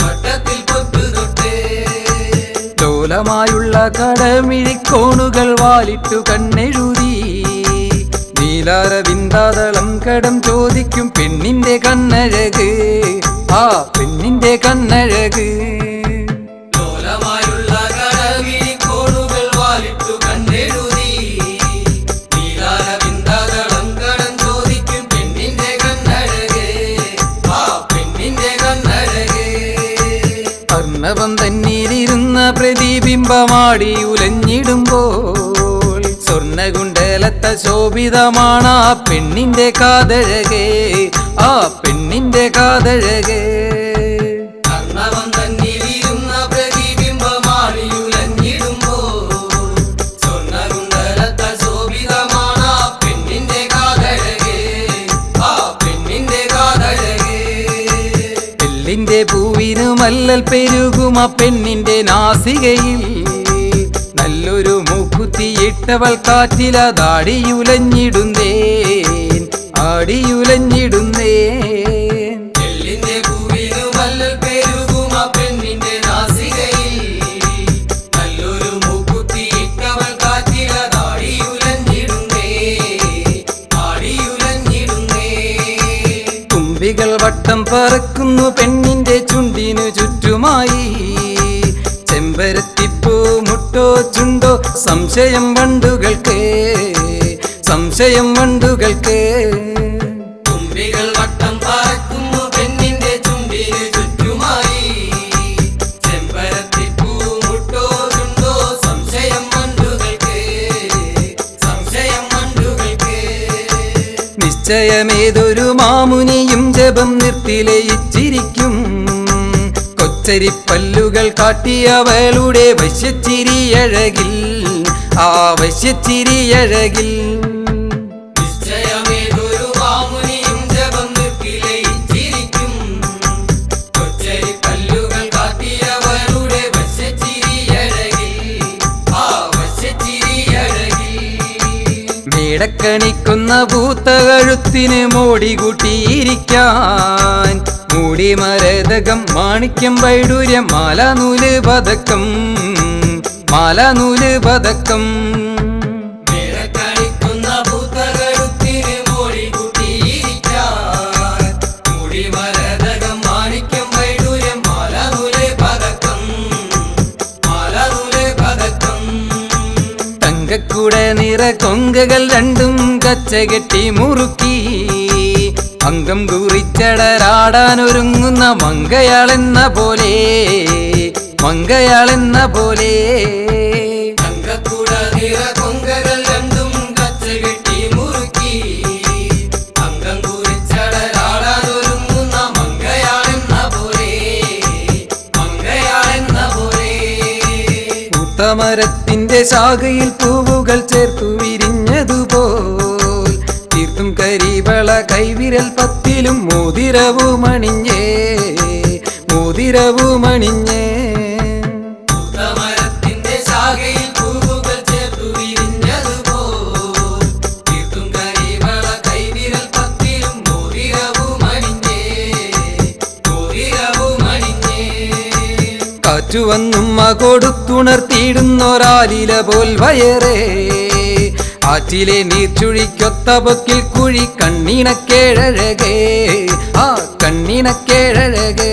വട്ടത്തിൽ പൊട്ടുതൊട്ടേ ലോലമായുള്ള കടമിഴിക്കോണുകൾ വാലിട്ടു കണ്ണെഴുതി നീലാരവിന്ദാതളം കടം ചോദിക്കും പെണ്ണിന്റെ കണ്ണഴക് ആ പെണ്ണിന്റെ കണ്ണഴക് ലോലമായുള്ള കടമിഴിക്കോണുകൾ വാലിട്ടു കണ്ണെഴുതി നീലാരവിന്ദാതളം കടം ചോദിക്കും പെണ്ണിന്റെ കണ്ണഴക് ആ പെണ്ണിന്റെ കണ്ണഴക് അർണവം തന്നിലിരുന്ന പ്രതിബിംബമാടി ഉലഞ്ഞിടുമ്പോൾ സ്വർണ്ണകുണ്ടലത്ത ശോഭിതമാണ് ആ പെണ്ണിന്റെ കാതഴകേ ആ പെണ്ണിന്റെ കാതഴകേ അർണവം തന്നിലിരുന്ന പ്രതിബിംബമാടിയുലഞ്ഞിടുമ്പോൾ സ്വർണ്ണകുണ്ടലത്ത ശോഭിതമാണ് ആ പെണ്ണിന്റെ കാതഴകേ ആ പെണ്ണിന്റെ കാതഴകേ എല്ലിന്റെ പൂവിനു മല്ലൽ പെരുകും ആ പെണ്ണിന്റെ നാസികയിൽ നല്ലൊരു മൂക്കുത്തിയിട്ടവൾ കാറ്റിലതാടിയുലഞ്ഞിടുന്നേൻ ആടിയുലഞ്ഞിടുന്നേൻ എല്ലിന്റെ പൂവിനു മല്ലൽ പെരുകും ആ പെണ്ണിന്റെ നാസികയിൽ നല്ലൊരു മൂക്കുത്തിയിട്ടവൾ കാറ്റിലതാടിയുലഞ്ഞിടുന്നേ ആടിയുലഞ്ഞിടുന്നേ തുമ്പികൾ വട്ടം പറക്കുന്നു പെണ്ണിന്റെ ചുണ്ടിനു ചുറ്റുമായി ചെമ്പരത്തിപ്പൂ മുട്ടോ ചുണ്ടോ സംശയം വണ്ടുകൾക്ക് സംശയം വണ്ടുകൾക്ക് തുമ്പികൾ വട്ടം പറക്കുന്നു പെണ്ണിന്റെ ചുണ്ടിന് ചുറ്റുമായി ചെമ്പരത്തിപ്പൂ മുട്ടോ ചുണ്ടോ സംശയം വണ്ടുകൾക്ക് സംശയം വണ്ടുകൾക്ക് നിശ്ചയമേതൊരു മാമുനിയും ജപം നിർത്തിലയിച്ചിരിക്കും കൊച്ചരിപ്പല്ലുകൾ കാട്ടിയവളുടെ വശ്യച്ചിരിയഴകിൽ ആ വശ്യച്ചിരിയഴകിൽ നിശ്ചയമേതൊരു മാമുനിയും ജപം നിർത്തിലയിച്ചിരിക്കും കൊച്ചരിപ്പല്ലുകൾ കാട്ടിയവളുടെ വശ്യച്ചിരിയഴകിൽ ആ വശ്യച്ചിരിയഴകിൽ മേടക്കണിക്കുന്ന പൂത്ത കഴുത്തിന് മോടി കൂട്ടിയിരിക്കാൻ മൂടി മരതകം മാണിക്യം വൈഡൂര്യം മാലാനൂല് പതക്കം മാലാനൂല് പതക്കം മേടക്കണിക്കുന്ന പൂത്തകഴുത്തിന് മോടി കൂട്ടിയിരിക്കാൻ മുടിമരതകം മാണിക്യം വൈഡൂര്യം മാലാനൂല് പതക്കം മാലാനൂല് പതക്കം തങ്കക്കൂട നിറ കൊങ്കകൾ രണ്ടും കച്ചകെട്ടി മുറുക്കി അംഗം കുറിച്ചടരാടാനൊരുങ്ങുന്ന മങ്കയാളെന്ന പോലെ മങ്കയാളെന്ന പോലെ തങ്കക്കുട നിറ കൊങ്കകൾ രണ്ടും കച്ചകെട്ടി മുറുക്കി അംഗം കുറിച്ചടരാടാനൊരുങ്ങുന്ന മങ്കയാളെന്ന പോലെ മങ്കയാളെന്ന പോലെ ഉത്തമരത്തിന്റെ ശാഖയിൽ പൂവുകൾ ചേർത്തു വിരിഞ്ഞതുപോൽ തീർത്തും കരിവള കൈവിരൽ പത്തിലും മോതിരവുമണിഞ്ഞേ മോതിരവുമണിഞ്ഞേ ഉത്തമരത്തിന്റെ ശാഖയിൽ പൂവുകൾ ചേർത്തു വിരിഞ്ഞതുപോൽ തീർത്തും കരിവള കൈവിരൽ പത്തിലും മോതിരവുമണിഞ്ഞേ മോതിരവുമണിഞ്ഞേ കാറ്റുവന്നും കൊടുത്തുണർത്തിയിടുന്നൊരാലില പോൽ വയറേ ആറ്റിലെ നീർച്ചുഴിക്കൊത്ത പൊക്കിൽ കുഴി കണ്ണിണക്കേഴഴകേ ആ കണ്ണിണക്കേഴഴകേ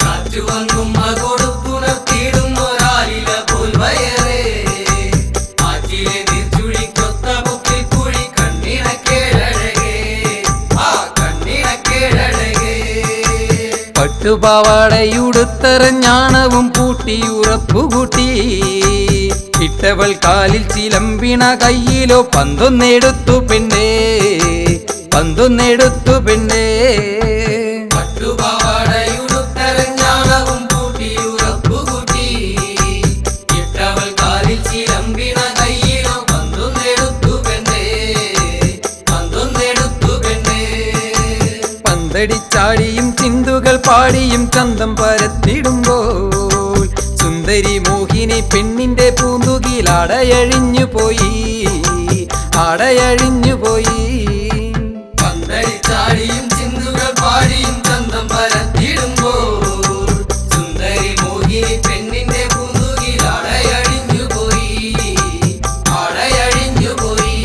കാറ്റുവന്നും കൊടുത്തുണർത്തിയിടുന്നൊരാലില പോൽ വയറേ ആറ്റിലെ നീർച്ചുഴിക്കൊത്ത പൊക്കിൽ കുഴി കണ്ണിണക്കേഴഴകേ ആ കണ്ണിണക്കേഴഴകേ പട്ടുപാവാടയുടുത്തറഞ്ഞാണവും പൂട്ടിയുറപ്പുകൂട്ടി ഇട്ടവൾ കാലിൽ ചിലമ്പിണ കയ്യിലോ പന്തൊന്നെടുത്തു പെണ്ണേ പന്തൊന്നെടുത്തു പെണ്ണേ പട്ടുപാവാടയുടുത്തരഞ്ഞാണവും പൂട്ടിയുറപ്പുകൂട്ടി ഇട്ട പന്തടിച്ചാടിയും ചിന്തുകൾ പാടിയും ചന്തം പരത്തിടുമ്പോൾ സുന്ദരി മോഹിനി പെണ്ണിന്റെ പൂന്തുകിൽ അടയഴിഞ്ഞു പോയി അടയഴിഞ്ഞു പോയി. പന്തടിച്ചാടിയും ചിന്തുകൾ പാടിയും ചന്തം പരത്തിടുമ്പോൾ സുന്ദരി മോഹിനി പെണ്ണിന്റെ പൂന്തുകിൽ അടയഴിഞ്ഞു പോയി അടയഴിഞ്ഞു പോയി.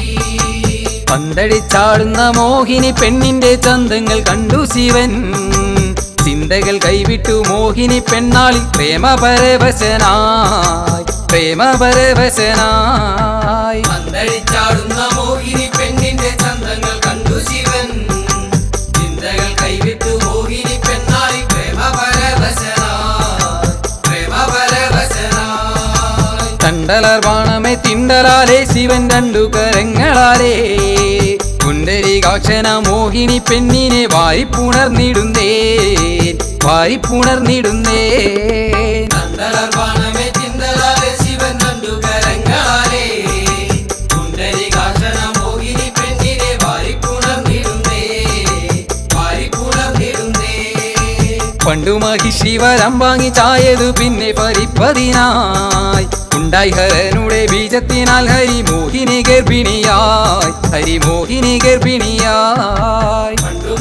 പന്തടിച്ചാടുന്ന മോഹിനി പെണ്ണിന്റെ ചന്തങ്ങൾ കണ്ടു ശിവൻ ചിന്തകൾ കൈവിട്ടു മോഹിനി പെണ്ണാളിൽ പ്രേമപരവശനായി പ്രേമപരവശനായി. പന്തടിച്ചാടുന്ന മോഹിനി പെണ്ണിന്റെ ചന്തങ്ങൾ കണ്ടു ശിവൻ ചിന്തകൾ കൈവിട്ടു മോഹിനി പെണ്ണാളി പ്രേമപരവശനായി പ്രേമപരവശനായി. തണ്ടലർ ബാണമേ തിണ്ടലാലേ ശിവൻ രണ്ടു കരങ്ങളാലേ പുണ്ടരീകാക്ഷന മോഹിനി പെണ്ണിനെ വാരിപ്പുണർന്നിടുന്നേ വാരിപ്പുണർന്നിടുന്നേ. നന്ദലർവാണമേ ചിന്തലാലെ ശിവൻ രണ്ടു കരങ്ങളാലേ പുണ്ടരീകാക്ഷന മോഹിനി പെണ്ണിനെ വാരിപ്പുണർന്നിടുന്നേ വാരിപ്പുണർന്നിടുന്നേ. പണ്ടു മഹിഷി വരം വാങ്ങി ചായതു പിന്നെ പരിപ്പതിനായി ഉണ്ടായി ഹരനുടെ ബീജത്തിനാൽ ഹരിമോഹിനി ഗർഭിണിയായി ഹരിമോഹിനി ഗർഭിണിയായി. പണ്ടു